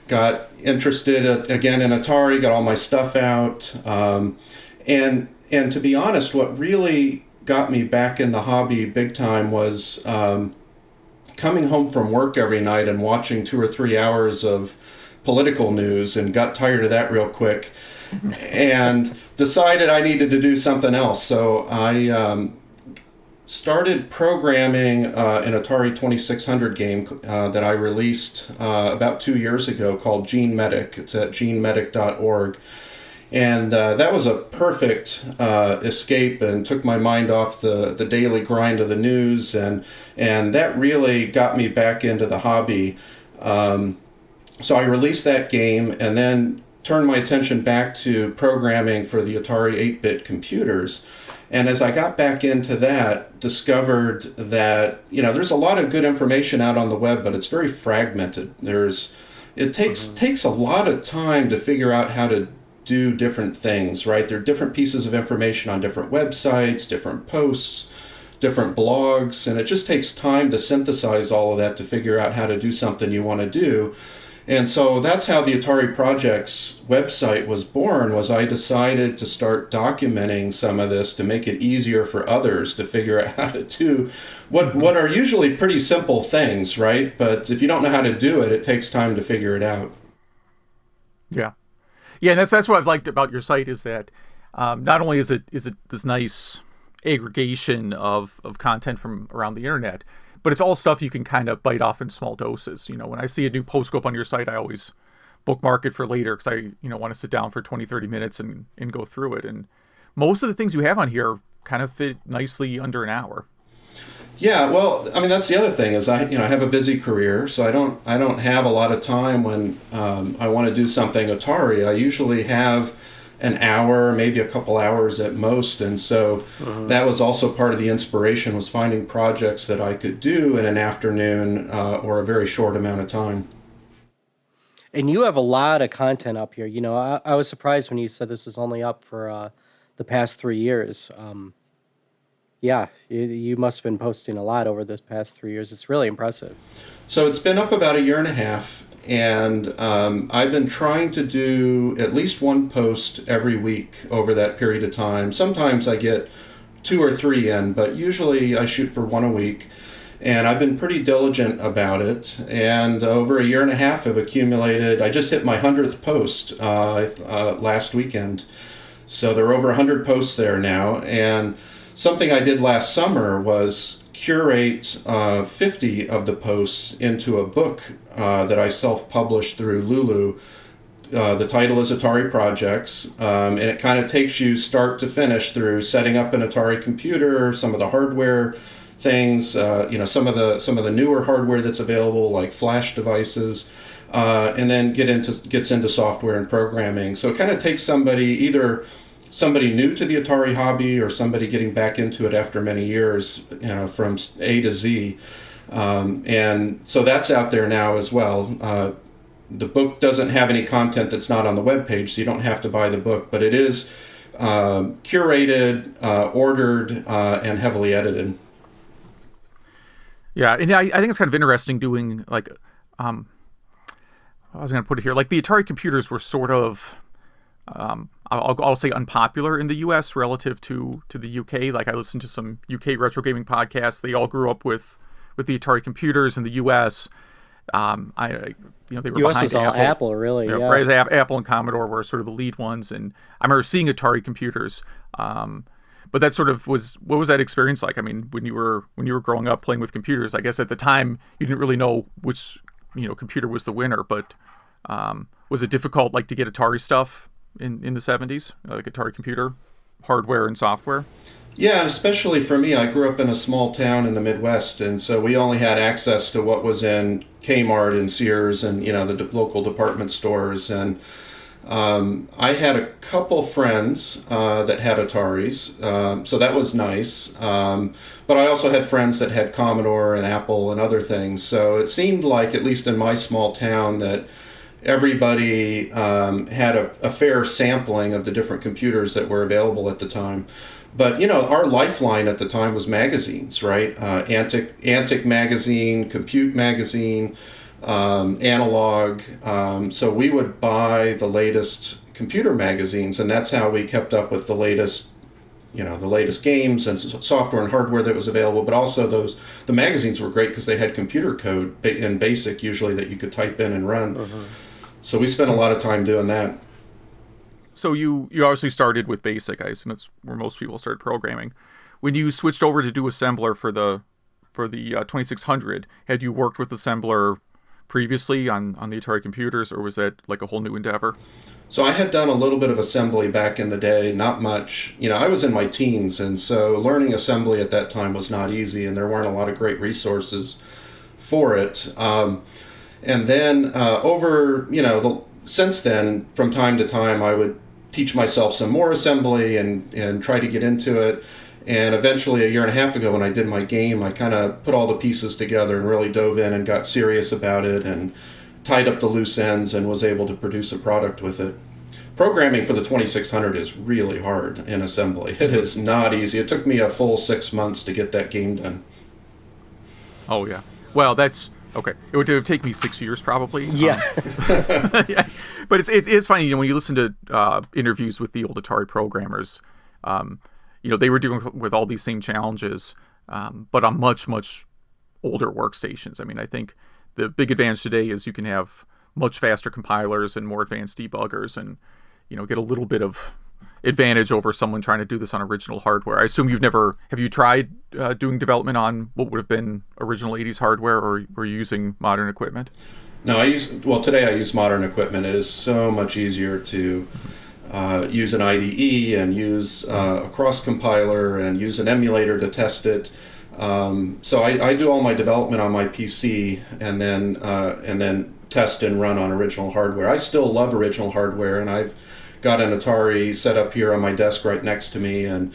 [SPEAKER 3] Got interested again in Atari, got all my stuff out. And to be honest, what really got me back in the hobby big time was coming home from work every night and watching 2 or 3 hours of political news, and got tired of that real quick and decided I needed to do something else. So I started programming an Atari 2600 game that I released about 2 years ago called Gene Medic. It's at genemedic.org. And that was a perfect escape and took my mind off the daily grind of the news, and that really got me back into the hobby. So I released that game and then turned my attention back to programming for the Atari 8-bit computers. And as I got back into that, discovered that there's a lot of good information out on the web, but it's very fragmented. It takes a lot of time to figure out how to do different things, right? There are different pieces of information on different websites, different posts, different blogs, and it just takes time to synthesize all of that to figure out how to do something you want to do. And so that's how the Atari Projects website was born. Was I decided to start documenting some of this to make it easier for others to figure out how to do what are usually pretty simple things, right? But if you don't know how to do it, it takes time to figure it out.
[SPEAKER 2] Yeah. Yeah, and that's what I've liked about your site is that not only is it this nice aggregation of content from around the internet, but it's all stuff you can kind of bite off in small doses. When I see a new post go up on your site, I always bookmark it for later because I want to sit down for 20, 30 minutes and go through it. And most of the things you have on here kind of fit nicely under an hour.
[SPEAKER 3] Yeah, well, I mean, that's the other thing is I have a busy career, so I don't have a lot of time when I want to do something Atari. I usually have an hour, maybe a couple hours at most, and so that was also part of the inspiration, was finding projects that I could do in an afternoon or a very short amount of time.
[SPEAKER 1] And you have a lot of content up here. I was surprised when you said this was only up for the past 3 years. Yeah, you must have been posting a lot over this past 3 years. It's really impressive.
[SPEAKER 3] So it's been up about a year and a half, and I've been trying to do at least one post every week over that period of time. Sometimes I get 2 or 3 in, but usually I shoot for 1 a week. And I've been pretty diligent about it. And over a year and a half, I've accumulated, I just hit my 100th post last weekend. So there are over 100 posts there now. And something I did last summer was curate 50 of the posts into a book that I self-published through Lulu. The title is Atari Projects, and it kind of takes you start to finish through setting up an Atari computer, some of the hardware things, some of the newer hardware that's available, like flash devices, and then gets into software and programming. So it kind of takes somebody new to the Atari hobby or somebody getting back into it after many years, from A to Z. And so that's out there now as well. The book doesn't have any content that's not on the webpage, so you don't have to buy the book, but it is curated, ordered, and heavily edited.
[SPEAKER 2] Yeah, and I think it's kind of interesting doing, like, I was going to put it here, like the Atari computers were sort of, I'll say unpopular in the U.S. relative to the U.K. Like I listened to some U.K. retro gaming podcasts. They all grew up with the Atari computers in the U.S. They were
[SPEAKER 1] US
[SPEAKER 2] behind
[SPEAKER 1] is all Apple, really. Yeah.
[SPEAKER 2] Right, Apple and Commodore were sort of the lead ones, and I remember seeing Atari computers. But that sort of was, what was that experience like? I mean, when you were growing up playing with computers, I guess at the time you didn't really know which computer was the winner, but Was it difficult, like, to get Atari stuff in the 70s, like Atari computer hardware and software?
[SPEAKER 3] Yeah, and especially for me, I grew up in a small town in the Midwest, and so we only had access to what was in Kmart and Sears and, the local department stores. And I had a couple friends that had Ataris, so that was nice. But I also had friends that had Commodore and Apple and other things. So it seemed like, at least in my small town, that everybody had a fair sampling of the different computers that were available at the time. But, our lifeline at the time was magazines, right? Antic magazine, Compute magazine, Analog. So we would buy the latest computer magazines, and that's how we kept up with the latest games and software and hardware that was available. But also the magazines were great because they had computer code in BASIC usually that you could type in and run. Uh-huh. So we spent a lot of time doing that.
[SPEAKER 2] So you obviously started with BASIC. I assume that's where most people started programming. When you switched over to do assembler for the 2600, had you worked with assembler previously on the Atari computers, or was that like a whole new endeavor?
[SPEAKER 3] So I had done a little bit of assembly back in the day, not much. I was in my teens, and so learning assembly at that time was not easy, and there weren't a lot of great resources for it. And then since then, from time to time, I would teach myself some more assembly and try to get into it. And eventually, a year and a half ago, when I did my game, I kind of put all the pieces together and really dove in and got serious about it and tied up the loose ends and was able to produce a product with it. Programming for the 2600 is really hard in assembly. It is not easy. It took me a full 6 months to get that game done.
[SPEAKER 2] Oh, yeah. Well, that's... Okay, it would take me 6 years probably.
[SPEAKER 1] Yeah.
[SPEAKER 2] Yeah. But it's funny, when you listen to interviews with the old Atari programmers, they were dealing with all these same challenges, but on much, much older workstations. I mean, I think the big advantage today is you can have much faster compilers and more advanced debuggers and, get a little bit of advantage over someone trying to do this on original hardware. I assume have you tried doing development on what would have been original 80s hardware, or were you using modern equipment?
[SPEAKER 3] No, today I use modern equipment. It is so much easier to use an IDE and use a cross compiler and use an emulator to test it. So I do all my development on my PC and then test and run on original hardware. I still love original hardware, and I've got an Atari set up here on my desk right next to me. And,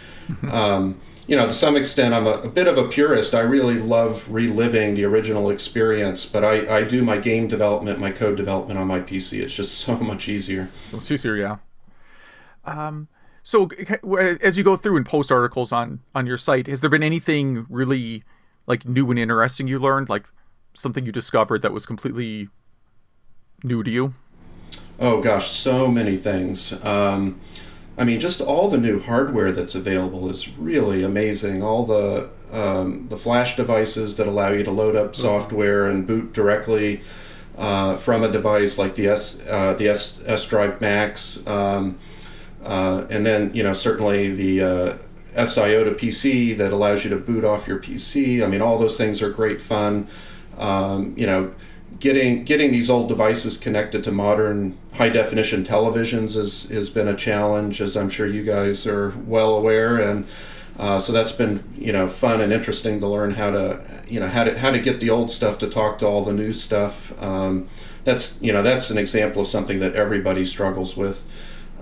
[SPEAKER 3] to some extent, I'm a bit of a purist. I really love reliving the original experience, but I do my game development, my code development on my PC. It's just so much easier.
[SPEAKER 2] So it's easier, yeah. So as you go through and post articles on your site, has there been anything really like new and interesting you learned, like something you discovered that was completely new to you?
[SPEAKER 3] Oh gosh, so many things. Just all the new hardware that's available is really amazing. All the flash devices that allow you to load up software and boot directly from a device like the S Drive Max, and then certainly the SIO to PC that allows you to boot off your PC. All those things are great fun. Getting these old devices connected to modern high-definition televisions has been a challenge, as I'm sure you guys are well aware, and so that's been fun and interesting to learn how to get the old stuff to talk to all the new stuff. That's an example of something that everybody struggles with.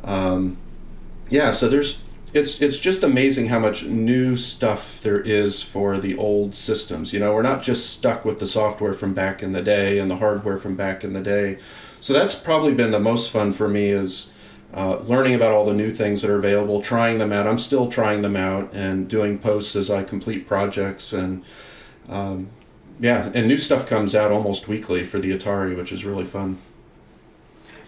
[SPEAKER 3] So it's just amazing how much new stuff there is for the old systems. We're not just stuck with the software from back in the day and the hardware from back in the day. So that's probably been the most fun for me, is learning about all the new things that are available, trying them out. I'm still trying them out and doing posts as I complete projects. And and new stuff comes out almost weekly for the Atari, which is really fun.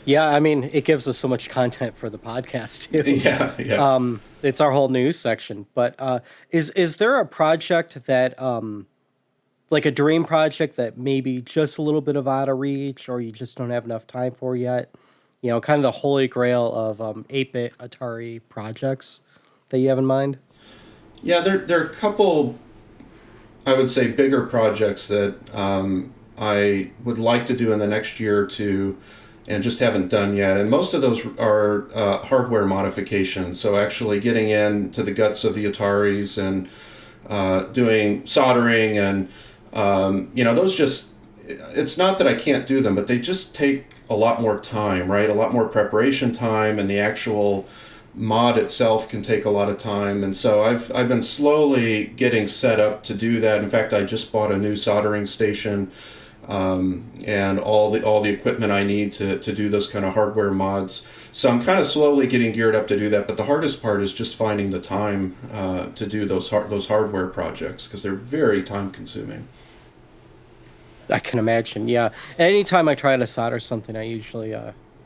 [SPEAKER 1] Yeah, it gives us so much content for the podcast too.
[SPEAKER 3] Yeah.
[SPEAKER 1] It's our whole news section. But is there a project that, like a dream project that maybe just a little bit of out of reach, or you just don't have enough time for yet? Kind of the holy grail of 8-bit Atari projects that you have in mind?
[SPEAKER 3] Yeah, there are a couple, I would say, bigger projects that I would like to do in the next year or two. and just haven't done yet. And most of those are hardware modifications. So actually getting into the guts of the Ataris and doing soldering and, those just, it's not that I can't do them, but they just take a lot more time, right? A lot more preparation time, and the actual mod itself can take a lot of time. And so I've been slowly getting set up to do that. In fact, I just bought a new soldering station, and all the equipment I need to do those kind of hardware mods. So I'm kind of slowly getting geared up to do that. But the hardest part is just finding the time to do those hardware projects, because they're very time consuming.
[SPEAKER 1] I can imagine, yeah. Anytime I try to solder something, I usually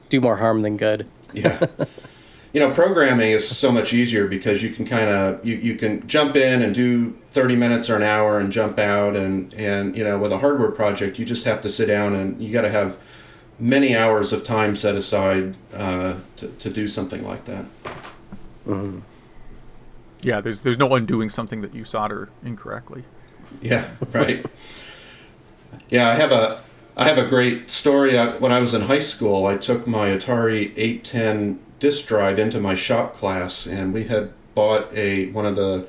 [SPEAKER 1] do more harm than good.
[SPEAKER 3] Yeah. Programming is so much easier because you can kind of, you can jump in and do 30 minutes or an hour and jump out. And with a hardware project, you just have to sit down and you got to have many hours of time set aside to do something like that.
[SPEAKER 1] Mm-hmm.
[SPEAKER 2] Yeah, there's no undoing something that you solder incorrectly.
[SPEAKER 3] Yeah, right. Yeah, I have a great story. When I was in high school, I took my Atari 810 disk drive into my shop class, and we had bought one of the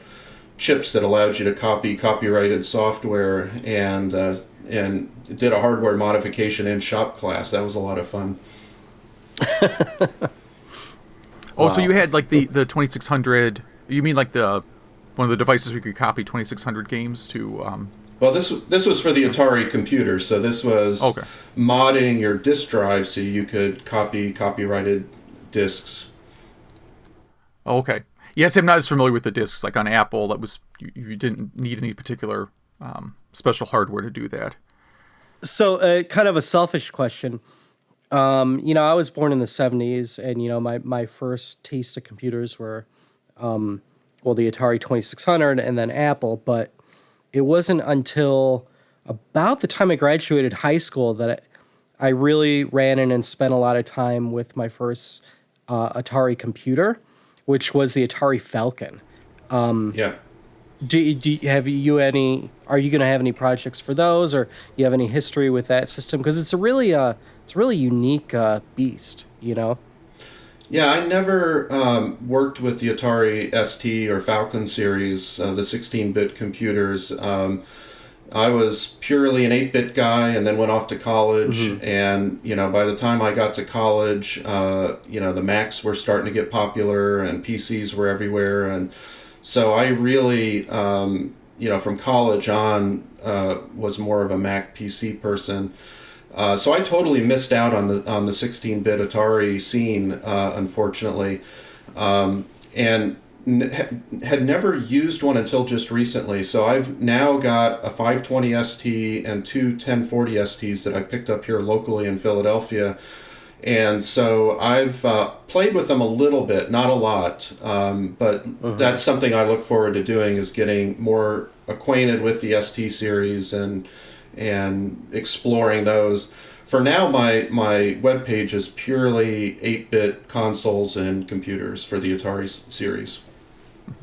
[SPEAKER 3] chips that allowed you to copy copyrighted software, and did a hardware modification in shop class. That was a lot of fun.
[SPEAKER 2] Oh, wow. So you had like the 2600. You mean like one of the devices we could copy 2600 games to?
[SPEAKER 3] Well, this was for the Atari computer, so this was modding your disk drive so you could copy copyrighted discs.
[SPEAKER 2] Oh, okay. Yes, I'm not as familiar with the discs. Like on Apple, that was you didn't need any particular special hardware to do that.
[SPEAKER 1] So, kind of a selfish question. I was born in the 70s, and my first taste of computers were, the Atari 2600 and then Apple, but it wasn't until about the time I graduated high school that I really ran in and spent a lot of time with my first Atari computer, which was the Atari Falcon.
[SPEAKER 3] Yeah.
[SPEAKER 1] Are you going to have any projects for those, or you have any history with that system? Because it's a really unique beast,
[SPEAKER 3] Yeah, I never worked with the Atari ST or Falcon series, the 16-bit computers. I was purely an 8-bit guy, and then went off to college. Mm-hmm. And by the time I got to college, the Macs were starting to get popular, and PCs were everywhere. And so I really, from college on, was more of a Mac PC person. So I totally missed out on the 16-bit Atari scene, unfortunately, and had never used one until just recently. So I've now got a 520 ST and two 1040 STs that I picked up here locally in Philadelphia. And so I've played with them a little bit, not a lot, but that's something I look forward to doing, is getting more acquainted with the ST series and exploring those. For now, my webpage is purely 8-bit consoles and computers for the Atari series.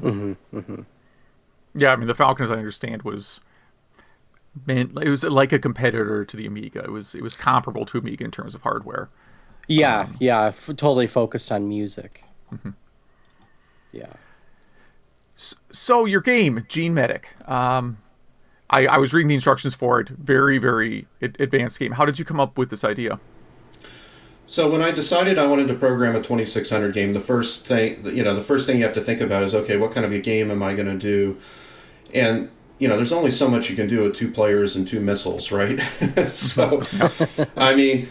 [SPEAKER 1] Mm-hmm, mm-hmm.
[SPEAKER 2] Yeah, I mean, the Falcon, as I understand, it was like a competitor to the Amiga. It was comparable to Amiga in terms of hardware.
[SPEAKER 1] Yeah, totally focused on music.
[SPEAKER 2] Mm-hmm.
[SPEAKER 1] Yeah.
[SPEAKER 2] So your game, Gene Medic. I was reading the instructions for it. Very, very advanced game. How did you come up with this idea?
[SPEAKER 3] So when I decided I wanted to program a 2600 game, the first thing you have to think about is, okay, what kind of a game am I going to do? And there's only so much you can do with 2 players and 2 missiles, right? So, I mean,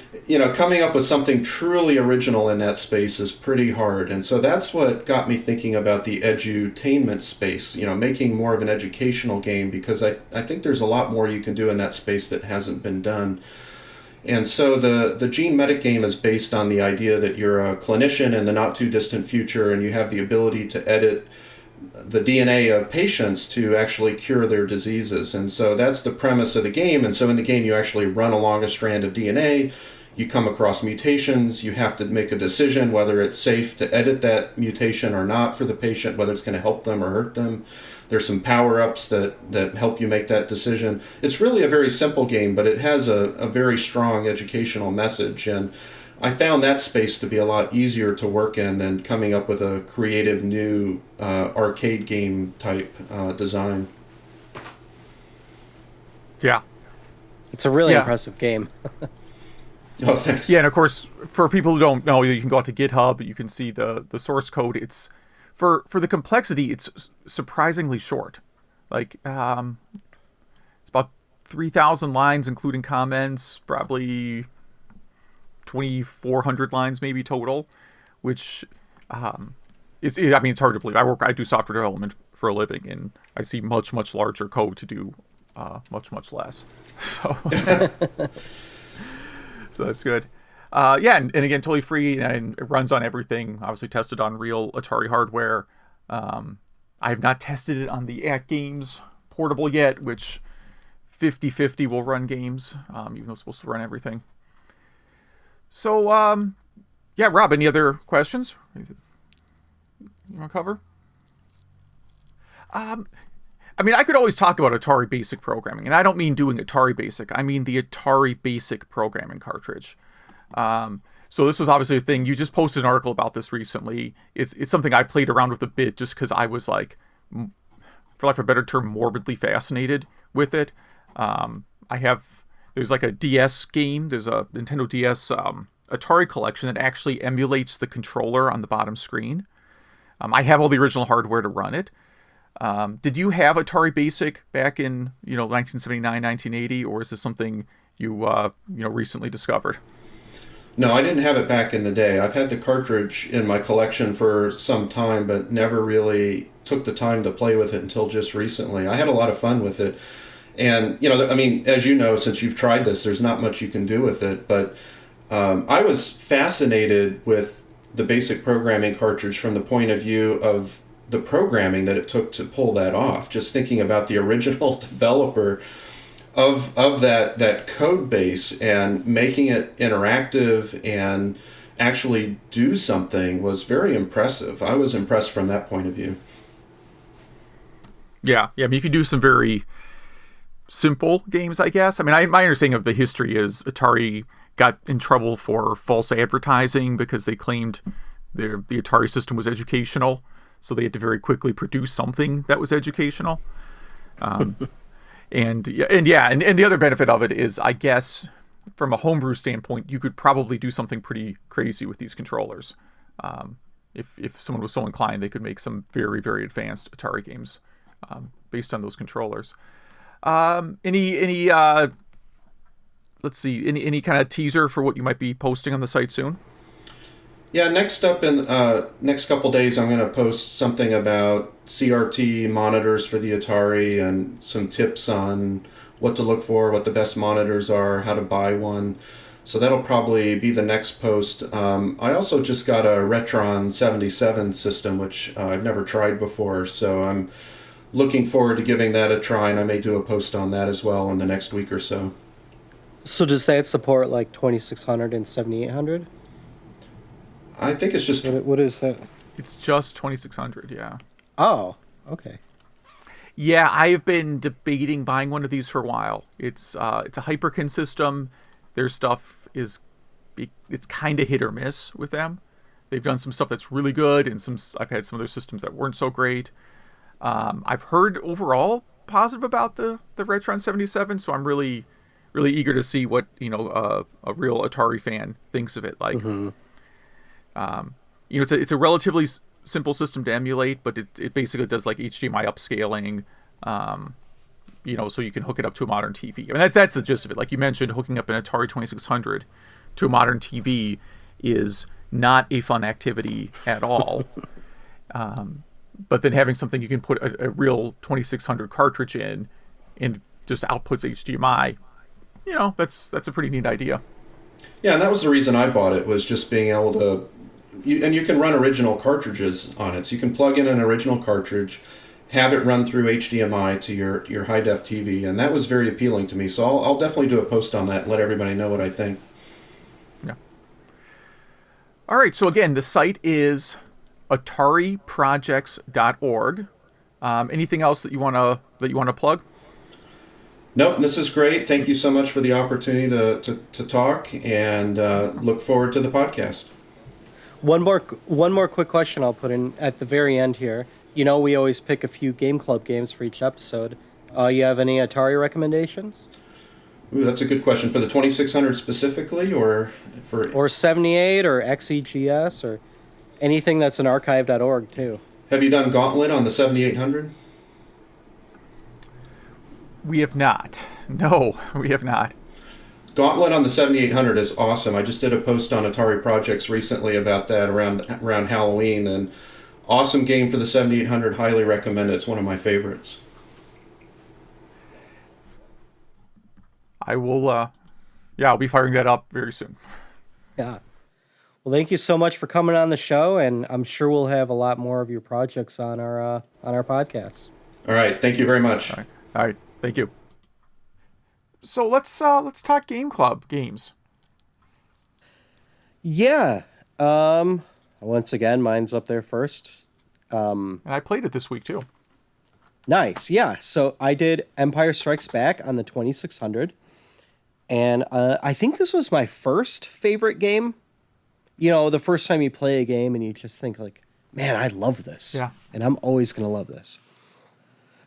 [SPEAKER 3] coming up with something truly original in that space is pretty hard. And so that's what got me thinking about the edutainment space, making more of an educational game, because I think there's a lot more you can do in that space that hasn't been done. And so the Gene Medic game is based on the idea that you're a clinician in the not too distant future, and you have the ability to edit the DNA of patients to actually cure their diseases. And so that's the premise of the game. And so in the game, you actually run along a strand of DNA, you come across mutations, you have to make a decision whether it's safe to edit that mutation or not for the patient, whether it's going to help them or hurt them. There's some power-ups that help you make that decision. It's really a very simple game, but it has a very strong educational message. And I found that space to be a lot easier to work in than coming up with a creative new arcade game type design.
[SPEAKER 2] Yeah.
[SPEAKER 1] It's a really impressive game.
[SPEAKER 3] Oh, thanks.
[SPEAKER 2] Yeah, and of course, for people who don't know, you can go out to GitHub. You can see the source code. It's for the complexity. It's surprisingly short. Like it's about 3,000 lines, including comments. Probably 2,400 lines, maybe total. Which is, I mean, it's hard to believe. I do software development for a living, and I see much larger code to do much less. So. So that's good. Yeah, and again, totally free, and it runs on everything. Obviously tested on real Atari hardware. I have not tested it on the At Games portable yet, which 50/50 will run games, even though it's supposed to run everything. So, yeah, Rob, any other questions you want to cover? I mean, I could always talk about Atari Basic programming, and I don't mean doing Atari Basic. I mean the Atari Basic programming cartridge. So this was obviously a thing. You just posted an article about this recently. It's something I played around with a bit just because I was like, for lack of a better term, morbidly fascinated with it. There's like a DS game. There's a Nintendo DS Atari collection that actually emulates the controller on the bottom screen. I have all the original hardware to run it. Did you have Atari Basic back in 1979, 1980, or is this something you recently discovered?
[SPEAKER 3] No, I didn't have it back in the day. I've had the cartridge in my collection for some time, but never really took the time to play with it until just recently. I had a lot of fun with it. And, I mean, as you know, since you've tried this, there's not much you can do with it. But I was fascinated with the basic programming cartridge from the point of view of the programming that it took to pull that off. Just thinking about the original developer of that code base and making it interactive and actually do something was very impressive. I was impressed from that point of view.
[SPEAKER 2] Yeah. I mean, you could do some very simple games, I guess. I mean, my understanding of the history is Atari got in trouble for false advertising because they claimed the Atari system was educational. So they had to very quickly produce something that was educational. And the other benefit of it is, I guess, from a homebrew standpoint, you could probably do something pretty crazy with these controllers. If someone was so inclined, they could make some very, very advanced Atari games based on those controllers. Any let's see, any kind of teaser for what you might be posting on the site soon?
[SPEAKER 3] Yeah, next up in next couple days, I'm going to post something about CRT monitors for the Atari and some tips on what to look for, what the best monitors are, how to buy one. So that'll probably be the next post. I also just got a Retron 77 system, which I've never tried before. So I'm looking forward to giving that a try, and I may do a post on that as well in the next week or so.
[SPEAKER 1] So does that support like 2600 and 7800?
[SPEAKER 3] I think it's just...
[SPEAKER 1] What is that?
[SPEAKER 2] It's just 2600, yeah.
[SPEAKER 1] Oh, okay.
[SPEAKER 2] Yeah, I've been debating buying one of these for a while. It's a Hyperkin system. Their stuff it's kind of hit or miss with them. They've done some stuff that's really good, and I've had some of their systems that weren't so great. I've heard overall positive about the Retron 77, so I'm really, really eager to see what a real Atari fan thinks of it. Like, it's a relatively simple system to emulate, but it basically does like HDMI upscaling, so you can hook it up to a modern TV. I mean, that's the gist of it. Like you mentioned, hooking up an Atari 2600 to a modern TV is not a fun activity at all. But then having something you can put a real 2600 cartridge in and just outputs HDMI, that's a pretty neat idea.
[SPEAKER 3] Yeah, and that was the reason I bought it, was just being able to... and you can run original cartridges on it. So you can plug in an original cartridge, have it run through HDMI to your high-def TV, and that was very appealing to me. So I'll definitely do a post on that and let everybody know what I think.
[SPEAKER 2] Yeah. All right, so again, the site is atariprojects.org. Anything else that you want to plug?
[SPEAKER 3] Nope, this is great. Thank you so much for the opportunity to talk, and look forward to the podcast.
[SPEAKER 1] One more quick question I'll put in at the very end here. You know, we always pick a few Game Club games for each episode. You have any Atari recommendations?
[SPEAKER 3] Ooh, that's a good question. For the 2600 specifically, or for...
[SPEAKER 1] Or 78, or XEGS, or anything that's an archive.org, too.
[SPEAKER 3] Have you done Gauntlet on the 7800?
[SPEAKER 2] We have not. No, we have not.
[SPEAKER 3] Gauntlet on the 7800 is awesome. I just did a post on Atari Projects recently about that around Halloween, and awesome game for the 7800. Highly recommend it. It's one of my favorites.
[SPEAKER 2] I will, I'll be firing that up very soon.
[SPEAKER 1] Yeah. Well, thank you so much for coming on the show, and I'm sure we'll have a lot more of your projects on our podcast.
[SPEAKER 3] All right. Thank you very much.
[SPEAKER 2] All right. Thank you. So let's talk Game Club games.
[SPEAKER 1] Yeah. Once again, mine's up there first.
[SPEAKER 2] And I played it this week too.
[SPEAKER 1] Nice. Yeah. So I did Empire Strikes Back on the 2600, and I think this was my first favorite game. You know, the first time you play a game and you just think like, man, I love this.
[SPEAKER 2] Yeah.
[SPEAKER 1] And I'm always going to love this.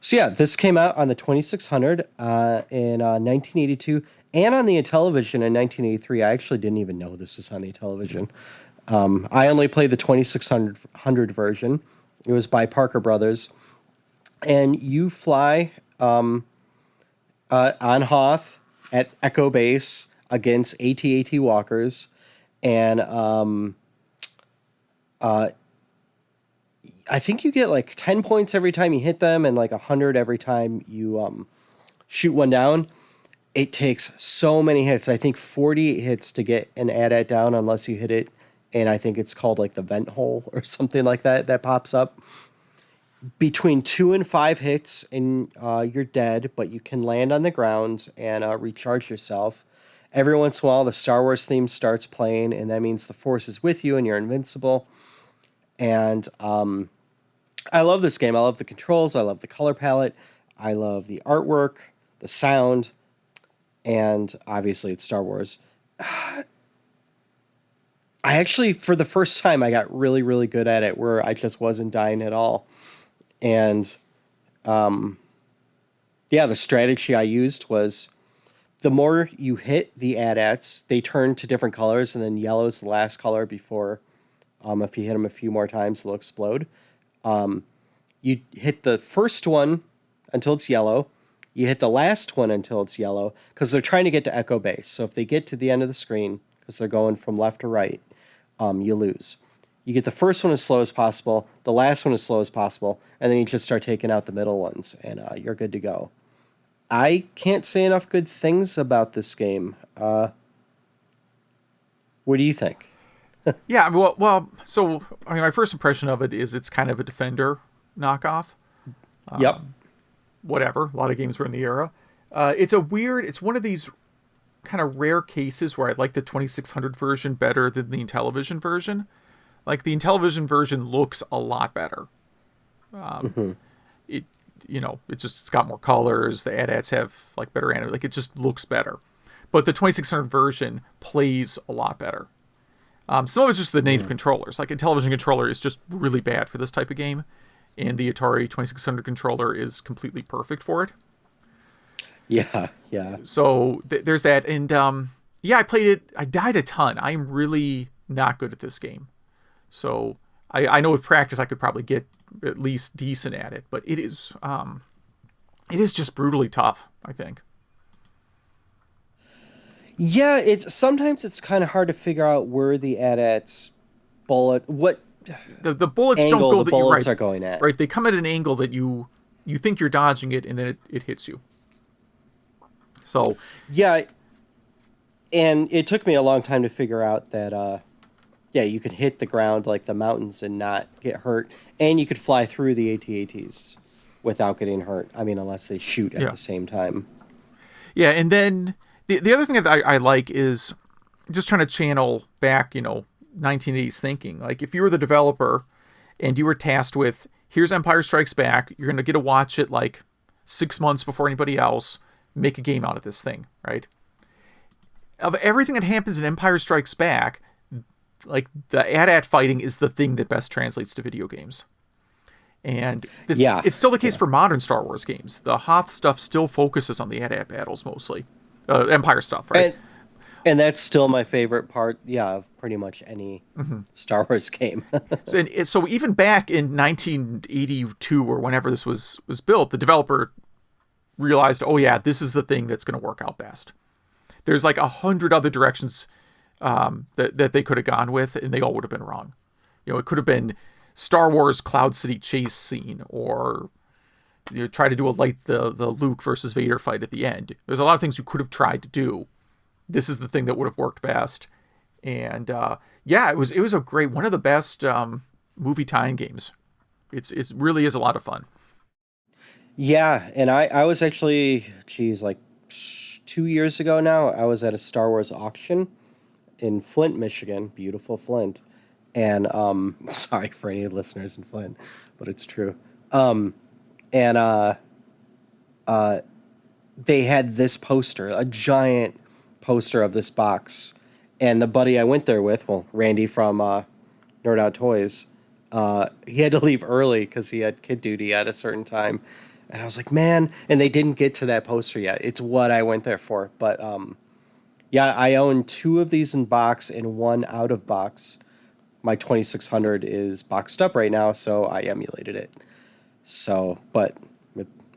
[SPEAKER 1] So yeah, this came out on the 2600 in 1982 and on the Intellivision in 1983. I actually didn't even know this was on the Intellivision. I only played the 2600 version. It was by Parker Brothers. And you fly on Hoth at Echo Base against AT-AT walkers. And I think you get like 10 points every time you hit them and like 100 every time you shoot one down. It takes so many hits. I think 40 hits to get an AT-AT down unless you hit it. And I think it's called like the vent hole or something like that pops up. Between 2 and 5 hits and you're dead, but you can land on the ground and recharge yourself. Every once in a while, the Star Wars theme starts playing, and that means the Force is with you and you're invincible. And I love this game. I love the controls. I love the color palette. I love the artwork, the sound, and obviously it's Star Wars. I actually, for the first time, I got really, really good at it where I just wasn't dying at all. And the strategy I used was the more you hit the AT-ATs, they turn to different colors, and then yellow is the last color before, if you hit them a few more times, they'll explode. You hit the first one until it's yellow. You hit the last one until it's yellow, because they're trying to get to Echo Base. So if they get to the end of the screen, because they're going from left to right, you lose. You get the first one as slow as possible, the last one as slow as possible, and then you just start taking out the middle ones, and you're good to go. I can't say enough good things about this game. What do you think?
[SPEAKER 2] Yeah, well, so I mean, my first impression of it is it's kind of a Defender knockoff.
[SPEAKER 1] Yep.
[SPEAKER 2] Whatever. A lot of games were in the era. It's one of these kind of rare cases where I like the 2600 version better than the Intellivision version. Like the Intellivision version looks a lot better. It's got more colors. The AT-ATs have like better animation. Like it just looks better. But the 2600 version plays a lot better. Some of it's just the native controllers. Like a television controller is just really bad for this type of game, and the Atari 2600 controller is completely perfect for it.
[SPEAKER 1] Yeah.
[SPEAKER 2] So there's that, and I played it. I died a ton. I'm really not good at this game, so I know with practice I could probably get at least decent at it, but it is just brutally tough, I think.
[SPEAKER 1] Yeah, sometimes it's kind of hard to figure out where the AT-ATs what
[SPEAKER 2] the bullets don't
[SPEAKER 1] angle
[SPEAKER 2] go
[SPEAKER 1] the
[SPEAKER 2] that you
[SPEAKER 1] bullets are going at.
[SPEAKER 2] Right, they come at an angle that you think you're dodging it, and then it hits you. So
[SPEAKER 1] yeah, and it took me a long time to figure out that you could hit the ground like the mountains and not get hurt, and you could fly through the AT-ATs without getting hurt. I mean, unless they shoot at the same time.
[SPEAKER 2] Yeah, and then the other thing that I like is just trying to channel back, 1980s thinking. Like if you were the developer and you were tasked with, here's Empire Strikes Back, you're going to get to watch it like 6 months before anybody else. make a game out of this thing, right? Of everything that happens in Empire Strikes Back, like the AT-AT fighting is the thing that best translates to video games. And it's still the case for modern Star Wars games. The Hoth stuff still focuses on the AT-AT battles mostly. Empire stuff, right?
[SPEAKER 1] And that's still my favorite part, of pretty much any Star Wars game.
[SPEAKER 2] So even back in 1982 or whenever this was built, the developer realized, oh yeah, this is the thing that's going to work out best. There's like 100 other directions that they could have gone with, and they all would have been wrong. It could have been Star Wars Cloud City chase scene, or try to do the Luke versus Vader fight at the end. There's a lot of things you could have tried to do. This is the thing that would have worked best. And it was a great, one of the best movie tie-in games. It really is a lot of fun.
[SPEAKER 1] Yeah, and I was actually, like 2 years ago now, I was at a Star Wars auction in Flint, Michigan, beautiful Flint. And sorry for any listeners in Flint, but it's true. They had this poster, a giant poster of this box, and the buddy I went there with, Randy from Nerd Out Toys, he had to leave early because he had kid duty at a certain time, and I was like, man, and they didn't get to that poster yet. It's what I went there for, but I own 2 of these in box and 1 out of box. My 2600 is boxed up right now, so I emulated it. So, but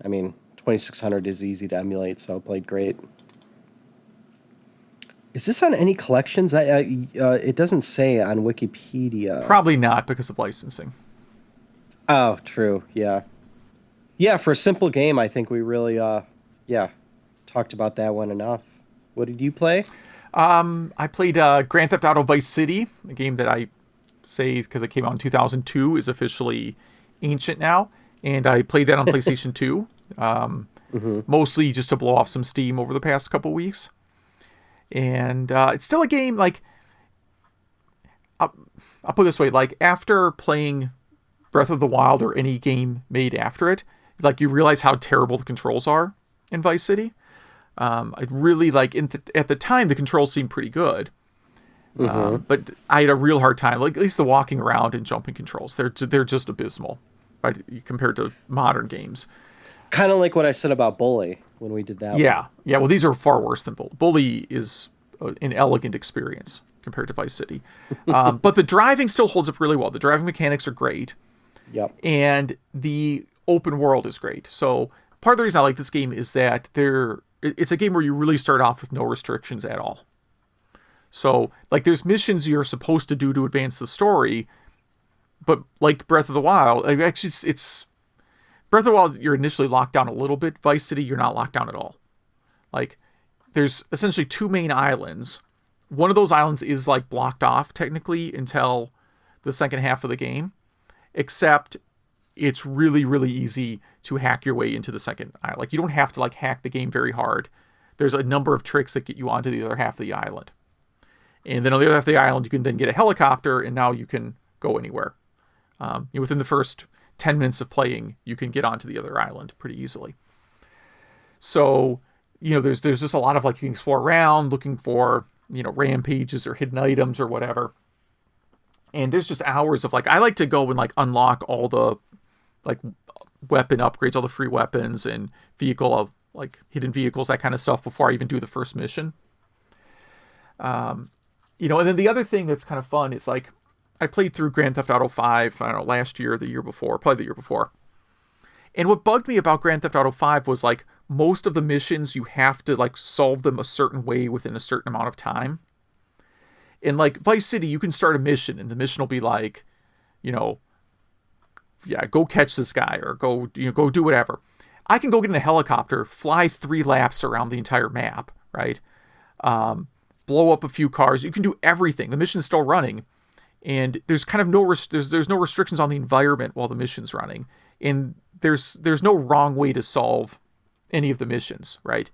[SPEAKER 1] I mean, 2600 is easy to emulate, so it played great. Is this on any collections? It doesn't say on Wikipedia.
[SPEAKER 2] Probably not because of licensing.
[SPEAKER 1] Oh, true. Yeah. Yeah, for a simple game, I think we really, talked about that one enough. What did you play?
[SPEAKER 2] I played Grand Theft Auto Vice City, a game that I say, because it came out in 2002, is officially ancient now. And I played that on PlayStation 2, mostly just to blow off some steam over the past couple weeks. And it's still a game, like, I'll put it this way, like, after playing Breath of the Wild or any game made after it, like, you realize how terrible the controls are in Vice City. I really, like, at the time, the controls seemed pretty good. But I had a real hard time, like, at least the walking around and jumping controls. They're just abysmal, right, compared to modern games.
[SPEAKER 1] Kind of like what I said about Bully when we did that.
[SPEAKER 2] Yeah. Well, these are far worse than Bully. Bully is an elegant experience compared to Vice City. But the driving still holds up really well. The driving mechanics are great.
[SPEAKER 1] Yep.
[SPEAKER 2] And the open world is great. So part of the reason I like this game is that it's a game where you really start off with no restrictions at all. So, like, there's missions you're supposed to do to advance the story, but like Breath of the Wild, actually, it's Breath of the Wild, you're initially locked down a little bit. Vice City, you're not locked down at all. Like, there's essentially 2 main islands. One of those islands is, like, blocked off, technically, until the second half of the game. Except, it's really, really easy to hack your way into the second island. Like, you don't have to, like, hack the game very hard. There's a number of tricks that get you onto the other half of the island. And then on the other half of the island, you can then get a helicopter, and now you can go anywhere. Within the first 10 minutes of playing, you can get onto the other island pretty easily. So, there's just a lot of, like, you can explore around looking for, rampages or hidden items or whatever. And there's just hours of, like, I like to go and, like, unlock all the, like, weapon upgrades, all the free weapons and vehicle of, like, hidden vehicles, that kind of stuff before I even do the first mission. And then the other thing that's kind of fun is, like, I played through Grand Theft Auto 5, I don't know, last year, the year before, probably the year before. And what bugged me about Grand Theft Auto 5 was, like, most of the missions, you have to, like, solve them a certain way within a certain amount of time. In, like, Vice City, you can start a mission, and the mission will be like, go catch this guy, or go do whatever. I can go get in a helicopter, fly 3 laps around the entire map, right? Blow up a few cars. You can do everything. The mission's still running, and there's kind of there's no restrictions on the environment while the mission's running, and there's no wrong way to solve any of the missions, right?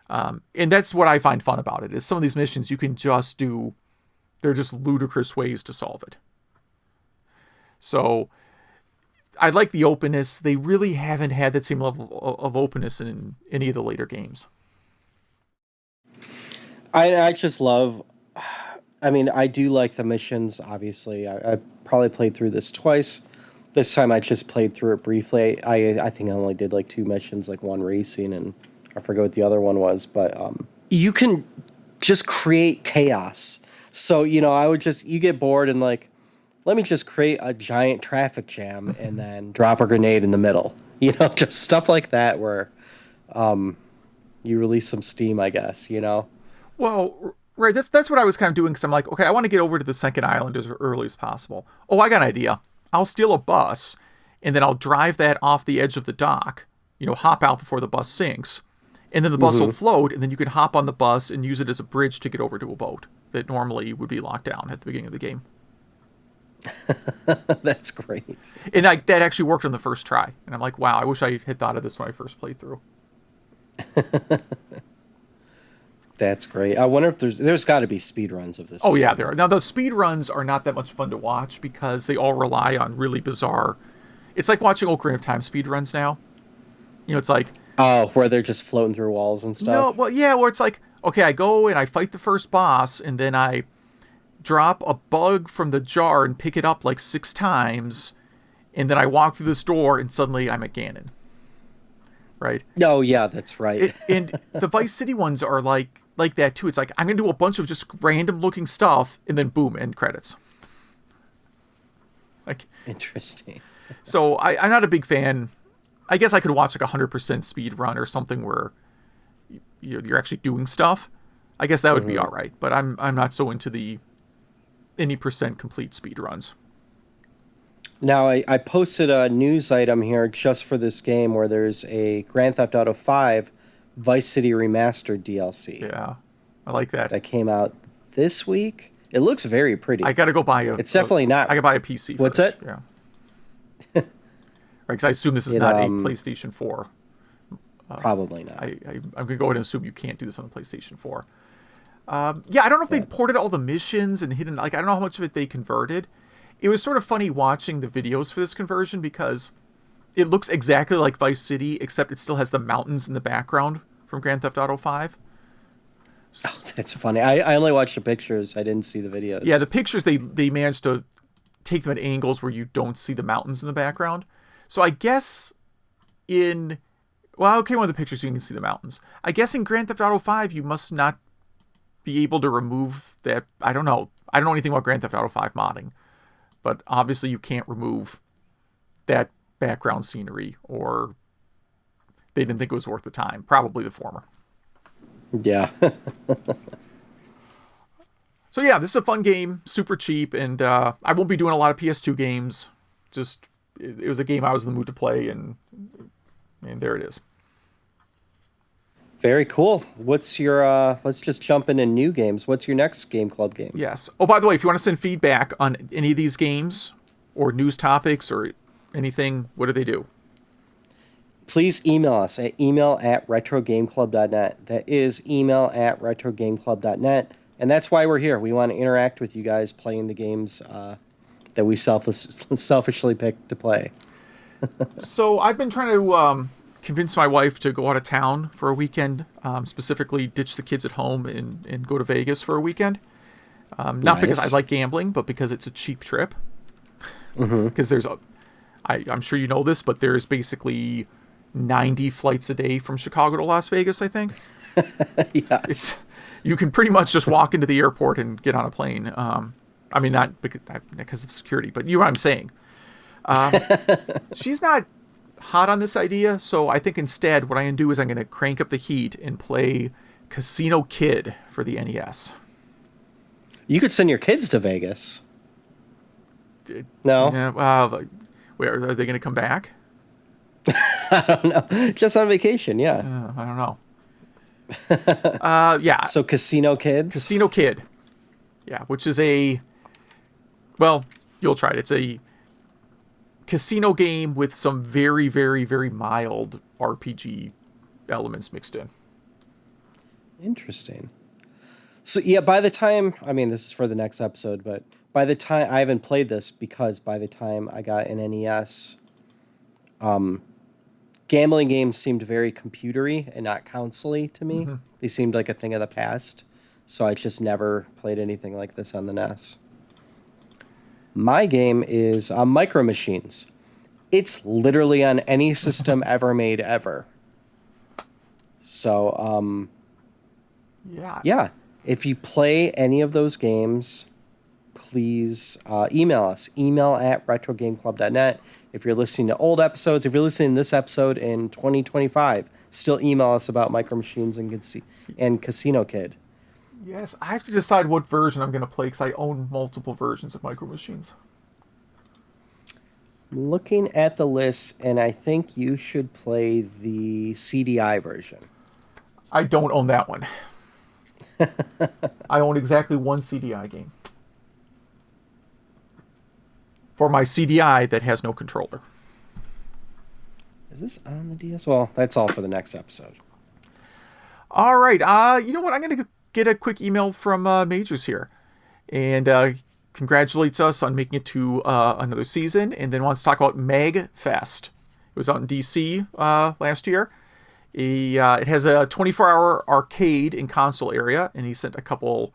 [SPEAKER 2] And that's what I find fun about it, is some of these missions you can just do. They're just ludicrous ways to solve it. So I like the openness. They really haven't had that same level of openness in any of the later games.
[SPEAKER 1] I just love. I mean, I do like the missions. Obviously, I probably played through this twice. This time, I just played through it briefly. I think I only did like 2 missions, like one racing, and I forget what the other one was. But you can just create chaos. So I would you get bored and like, let me just create a giant traffic jam and then drop a grenade in the middle. Just stuff like that where you release some steam, I guess.
[SPEAKER 2] Well, right. That's what I was kind of doing, because I'm like, okay, I want to get over to the second island as early as possible. Oh, I got an idea. I'll steal a bus, and then I'll drive that off the edge of the dock, hop out before the bus sinks, and then the bus will float, and then you can hop on the bus and use it as a bridge to get over to a boat that normally would be locked down at the beginning of the game.
[SPEAKER 1] That's great.
[SPEAKER 2] And that actually worked on the first try. And I'm like, wow, I wish I had thought of this when I first played through.
[SPEAKER 1] That's great. I wonder if there's got to be speed runs of this.
[SPEAKER 2] Oh, yeah, there are. Now, the speed runs are not that much fun to watch because they all rely on really bizarre... It's like watching Ocarina of Time speed runs now. It's like...
[SPEAKER 1] Oh, where they're just floating through walls and stuff?
[SPEAKER 2] No, well, yeah, where it's like, okay, I go and I fight the first boss, and then I drop a bug from the jar and pick it up like 6 times, and then I walk through this door, and suddenly I'm at Ganon. Right?
[SPEAKER 1] Oh, yeah, that's right.
[SPEAKER 2] And the Vice City ones are like that, too. It's like, I'm going to do a bunch of just random-looking stuff, and then boom, end credits. Like,
[SPEAKER 1] interesting.
[SPEAKER 2] So I'm not a big fan. I guess I could watch like 100% speed run or something where you're actually doing stuff. I guess that would be all right. But I'm not so into the any percent complete speed runs.
[SPEAKER 1] Now, I posted a news item here just for this game where there's a Grand Theft Auto 5 Vice City Remastered DLC.
[SPEAKER 2] Yeah, I like that.
[SPEAKER 1] That came out this week. It looks very pretty.
[SPEAKER 2] I got to go buy
[SPEAKER 1] It's definitely not.
[SPEAKER 2] I got to buy a PC first.
[SPEAKER 1] What's it?
[SPEAKER 2] Yeah. Right, because I assume this is not a PlayStation 4.
[SPEAKER 1] Probably not.
[SPEAKER 2] I'm going to go ahead and assume you can't do this on the PlayStation 4. Yeah, I don't know if they ported all the missions and hidden... Like, I don't know how much of it they converted. It was sort of funny watching the videos for this conversion because it looks exactly like Vice City, except it still has the mountains in the background from Grand Theft Auto 5.
[SPEAKER 1] Oh, that's funny. I only watched the pictures. I didn't see the videos.
[SPEAKER 2] Yeah, the pictures, they managed to take them at angles where you don't see the mountains in the background. So I guess in... Well, okay, one of the pictures you can see the mountains. I guess in Grand Theft Auto 5, you must not be able to remove that. I don't know. I don't know anything about Grand Theft Auto 5 modding. But obviously you can't remove that background scenery, or they didn't think it was worth the time. Probably the former.
[SPEAKER 1] Yeah.
[SPEAKER 2] So yeah, this is a fun game, super cheap, and I won't be doing a lot of PS2 games. Just, it was a game I was in the mood to play, and there it is.
[SPEAKER 1] Very cool. What's your, let's just jump into new games. What's your next Game Club game?
[SPEAKER 2] Yes. Oh, by the way, if you want to send feedback on any of these games or news topics or anything, what do they do?
[SPEAKER 1] Please email us at email@retrogameclub.net. That is email@retrogameclub.net. And that's why we're here. We want to interact with you guys playing the games that we selfishly picked to play.
[SPEAKER 2] So I've been trying to convince my wife to go out of town for a weekend, specifically ditch the kids at home and go to Vegas for a weekend. Not because I like gambling, but because it's a cheap trip. Because there's I'm sure you know this, but there's basically 90 flights a day from Chicago to Las Vegas, I think.
[SPEAKER 1] Yes.
[SPEAKER 2] You can pretty much just walk into the airport and get on a plane. I mean, not because of security, but you know what I'm saying. She's not hot on this idea, so I think instead what I'm going to do is I'm going to crank up the heat and play Casino Kid for the NES.
[SPEAKER 1] You could send your kids to Vegas. No?
[SPEAKER 2] Yeah, where are they going to come back?
[SPEAKER 1] I don't know. Just on vacation, yeah.
[SPEAKER 2] I don't know. Yeah.
[SPEAKER 1] So Casino Kids?
[SPEAKER 2] Casino Kid. Yeah, which is well, you'll try it. It's a casino game with some very, very, very mild RPG elements mixed in.
[SPEAKER 1] Interesting. So, yeah, by the time... I mean, this is for the next episode, but by the time... I haven't played this because by the time I got an NES, Gambling games seemed very computery and not console-y to me. They seemed like a thing of the past. So I just never played anything like this on the NES. My game is Micro Machines. It's literally on any system ever made ever. So, yeah. If you play any of those games, please email us. email@retrogameclub.net. If you're listening to old episodes, if you're listening to this episode in 2025, still email us about Micro Machines and Casino Kid.
[SPEAKER 2] Yes, I have to decide what version I'm going to play because I own multiple versions of Micro Machines.
[SPEAKER 1] Looking at the list, and I think you should play the CDI version.
[SPEAKER 2] I don't own that one. I own exactly one CDI game. For my CDI that has no controller.
[SPEAKER 1] Is this on the DS? Well, that's all for the next episode.
[SPEAKER 2] All right. You know what? I'm going to get a quick email from Majors here. And congratulates us on making it to another season. And then wants to talk about MagFest. It was out in DC last year. It has a 24-hour arcade and console area. And he sent a couple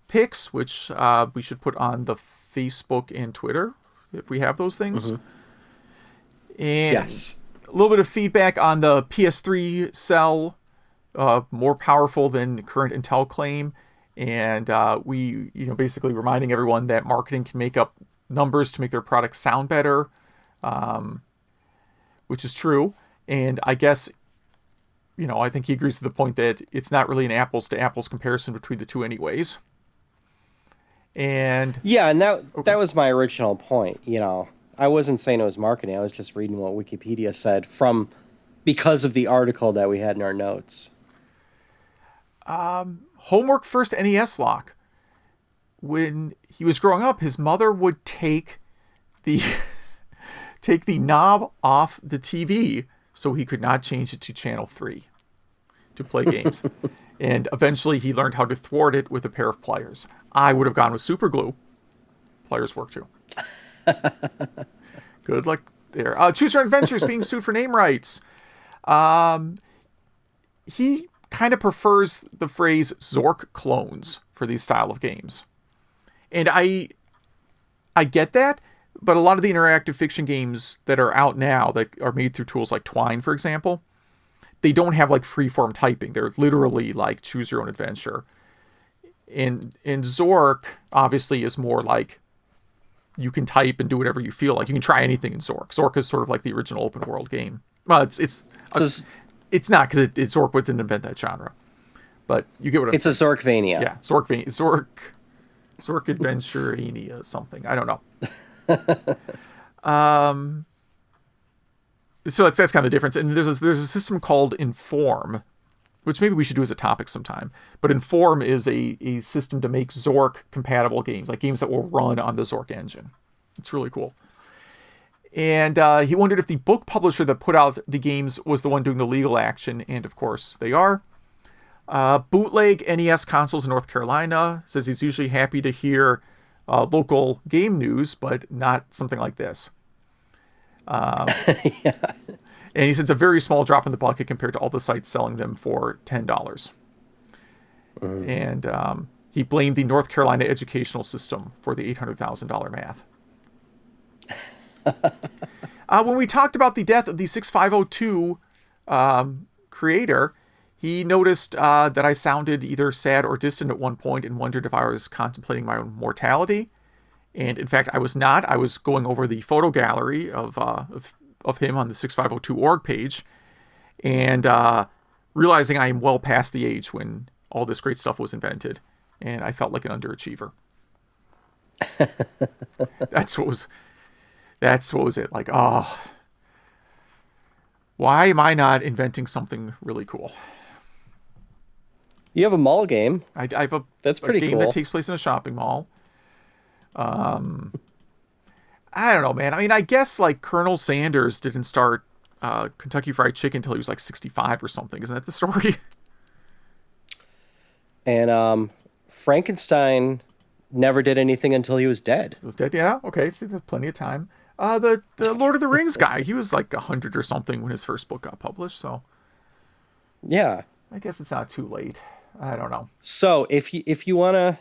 [SPEAKER 2] pics, which we should put on the Facebook and Twitter, if we have those things. And
[SPEAKER 1] yes.
[SPEAKER 2] A little bit of feedback on the PS3 cell, more powerful than current Intel claim. And we, basically reminding everyone that marketing can make up numbers to make their products sound better, which is true. And I guess, I think he agrees to the point that it's not really an apples to apples comparison between the two anyways. And
[SPEAKER 1] yeah, and that was my original point. I wasn't saying it was marketing. I was just reading what Wikipedia said because of the article that we had in our notes.
[SPEAKER 2] Homework first NES lock. When he was growing up, his mother would take the knob off the TV so he could not change it to channel 3 to play games. And eventually he learned how to thwart it with a pair of pliers. I would have gone with super glue. Pliers work too. Good luck there. Choose Your Adventures being sued for name rights. He kind of prefers the phrase Zork clones for these style of games. And I get that, but a lot of the interactive fiction games that are out now that are made through tools like Twine, for example, they don't have like freeform typing. They're literally like choose your own adventure. And Zork obviously is more like you can type and do whatever you feel like. You can try anything in Zork. Zork is sort of like the original open world game. Well, it's not because Zork didn't invent that genre. But you get what I'm saying.
[SPEAKER 1] It's a Zorkvania.
[SPEAKER 2] Yeah, Zork Adventurania something. I don't know. So that's kind of the difference. And there's a system called Inform, which maybe we should do as a topic sometime. But Inform is a system to make Zork compatible games, like games that will run on the Zork engine. It's really cool. And he wondered if the book publisher that put out the games was the one doing the legal action. And of course they are. Bootleg NES consoles in North Carolina. Says he's usually happy to hear local game news, but not something like this.
[SPEAKER 1] Yeah.
[SPEAKER 2] And he says it's a very small drop in the bucket compared to all the sites selling them for $10. And he blamed the North Carolina educational system for the $800,000 math. When we talked about the death of the 6502 creator, he noticed that I sounded either sad or distant at one point and wondered if I was contemplating my own mortality. And in fact, I was not. I was going over the photo gallery of him on the 6502.org page and realizing I am well past the age when all this great stuff was invented. And I felt like an underachiever. That's what was it. Like, why am I not inventing something really cool?
[SPEAKER 1] You have a mall game.
[SPEAKER 2] I have a
[SPEAKER 1] pretty
[SPEAKER 2] game
[SPEAKER 1] cool.
[SPEAKER 2] that takes place in a shopping mall. I don't know, man. I mean, I guess like Colonel Sanders didn't start Kentucky Fried Chicken until he was like 65 or something. Isn't that the story?
[SPEAKER 1] And Frankenstein never did anything until he was dead.
[SPEAKER 2] He was dead, yeah. Okay, see, there's plenty of time. The Lord of the Rings guy. He was like 100 or something when his first book got published. So
[SPEAKER 1] Yeah.
[SPEAKER 2] I guess it's not too late. I don't know.
[SPEAKER 1] So if you want us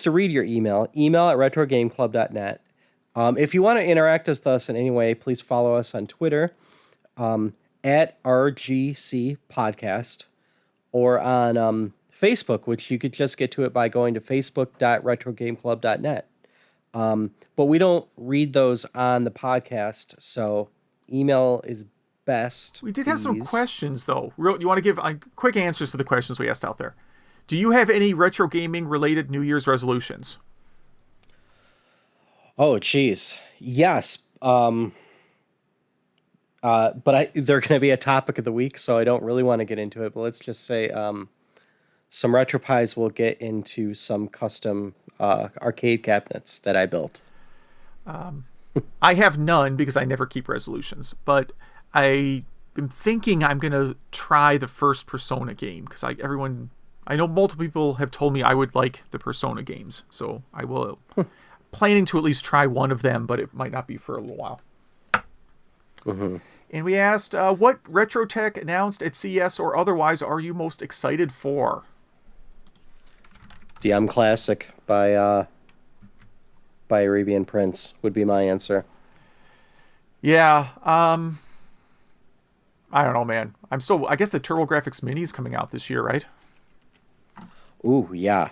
[SPEAKER 1] to read your email at retrogameclub.net. If you want to interact with us in any way, please follow us on Twitter at RGC Podcast or on Facebook, which you could just get to it by going to facebook.retrogameclub.net. But we don't read those on the podcast, so email is best.
[SPEAKER 2] We did have some questions, though. You want to give quick answers to the questions we asked out there? Do you have any retro gaming related New Year's resolutions?
[SPEAKER 1] Oh, geez. Yes. But they're going to be a topic of the week, so I don't really want to get into it. But let's just say some RetroPies will get into some custom arcade cabinets that I built.
[SPEAKER 2] I have none because I never keep resolutions. But I am thinking I'm going to try the first Persona game because I know multiple people have told me I would like the Persona games. So I will... planning to at least try one of them, but it might not be for a little while.
[SPEAKER 1] Mm-hmm.
[SPEAKER 2] And we asked, what retro tech announced at CES or otherwise are you most excited for?
[SPEAKER 1] The Classic by Arabian Prince would be my answer.
[SPEAKER 2] Yeah, I don't know, man. I guess the TurboGrafx Mini is coming out this year, right?
[SPEAKER 1] Ooh, yeah.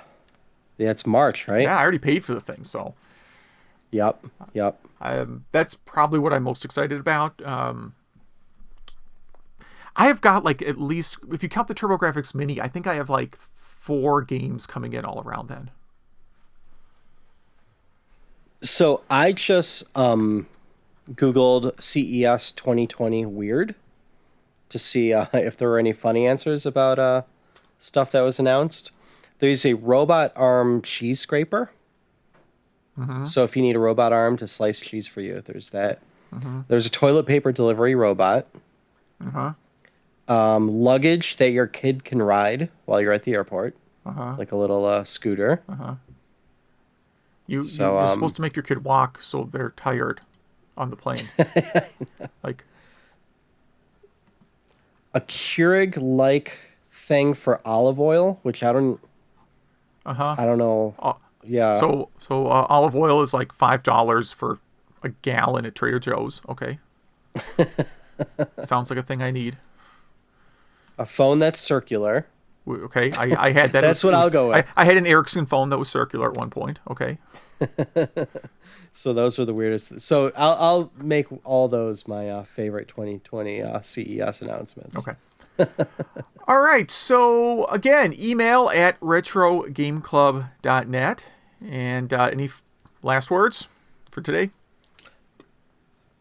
[SPEAKER 1] Yeah, it's March, right?
[SPEAKER 2] Yeah, I already paid for the thing, so...
[SPEAKER 1] Yep.
[SPEAKER 2] That's probably what I'm most excited about. I have got like at least, if you count the TurboGrafx Mini, I think I have like 4 games coming in all around then.
[SPEAKER 1] So I just Googled CES 2020 weird to see if there were any funny answers about stuff that was announced. There's a robot arm cheese scraper. Mm-hmm. So if you need a robot arm to slice cheese for you, there's that. Mm-hmm. There's a toilet paper delivery robot.
[SPEAKER 2] Uh-huh.
[SPEAKER 1] Luggage that your kid can ride while you're at the airport.
[SPEAKER 2] Uh-huh.
[SPEAKER 1] Like a little scooter.
[SPEAKER 2] Uh-huh. You're supposed to make your kid walk so they're tired on the plane. Like a Keurig-like thing for olive oil, which I don't know. Yeah. So olive oil is like $5 for a gallon at Trader Joe's. Okay. Sounds like a thing I need.
[SPEAKER 1] A phone that's circular.
[SPEAKER 2] Okay. I had that.
[SPEAKER 1] That's what I'll go with.
[SPEAKER 2] I had an Ericsson phone that was circular at one point. Okay.
[SPEAKER 1] So those were the weirdest. So I'll make all those my favorite 2020 CES announcements.
[SPEAKER 2] Okay. All right. So again, email at retrogameclub.net. And any last words for today?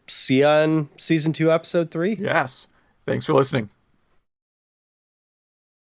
[SPEAKER 1] See you on season 2, episode 3.
[SPEAKER 2] Yes. Thanks for listening.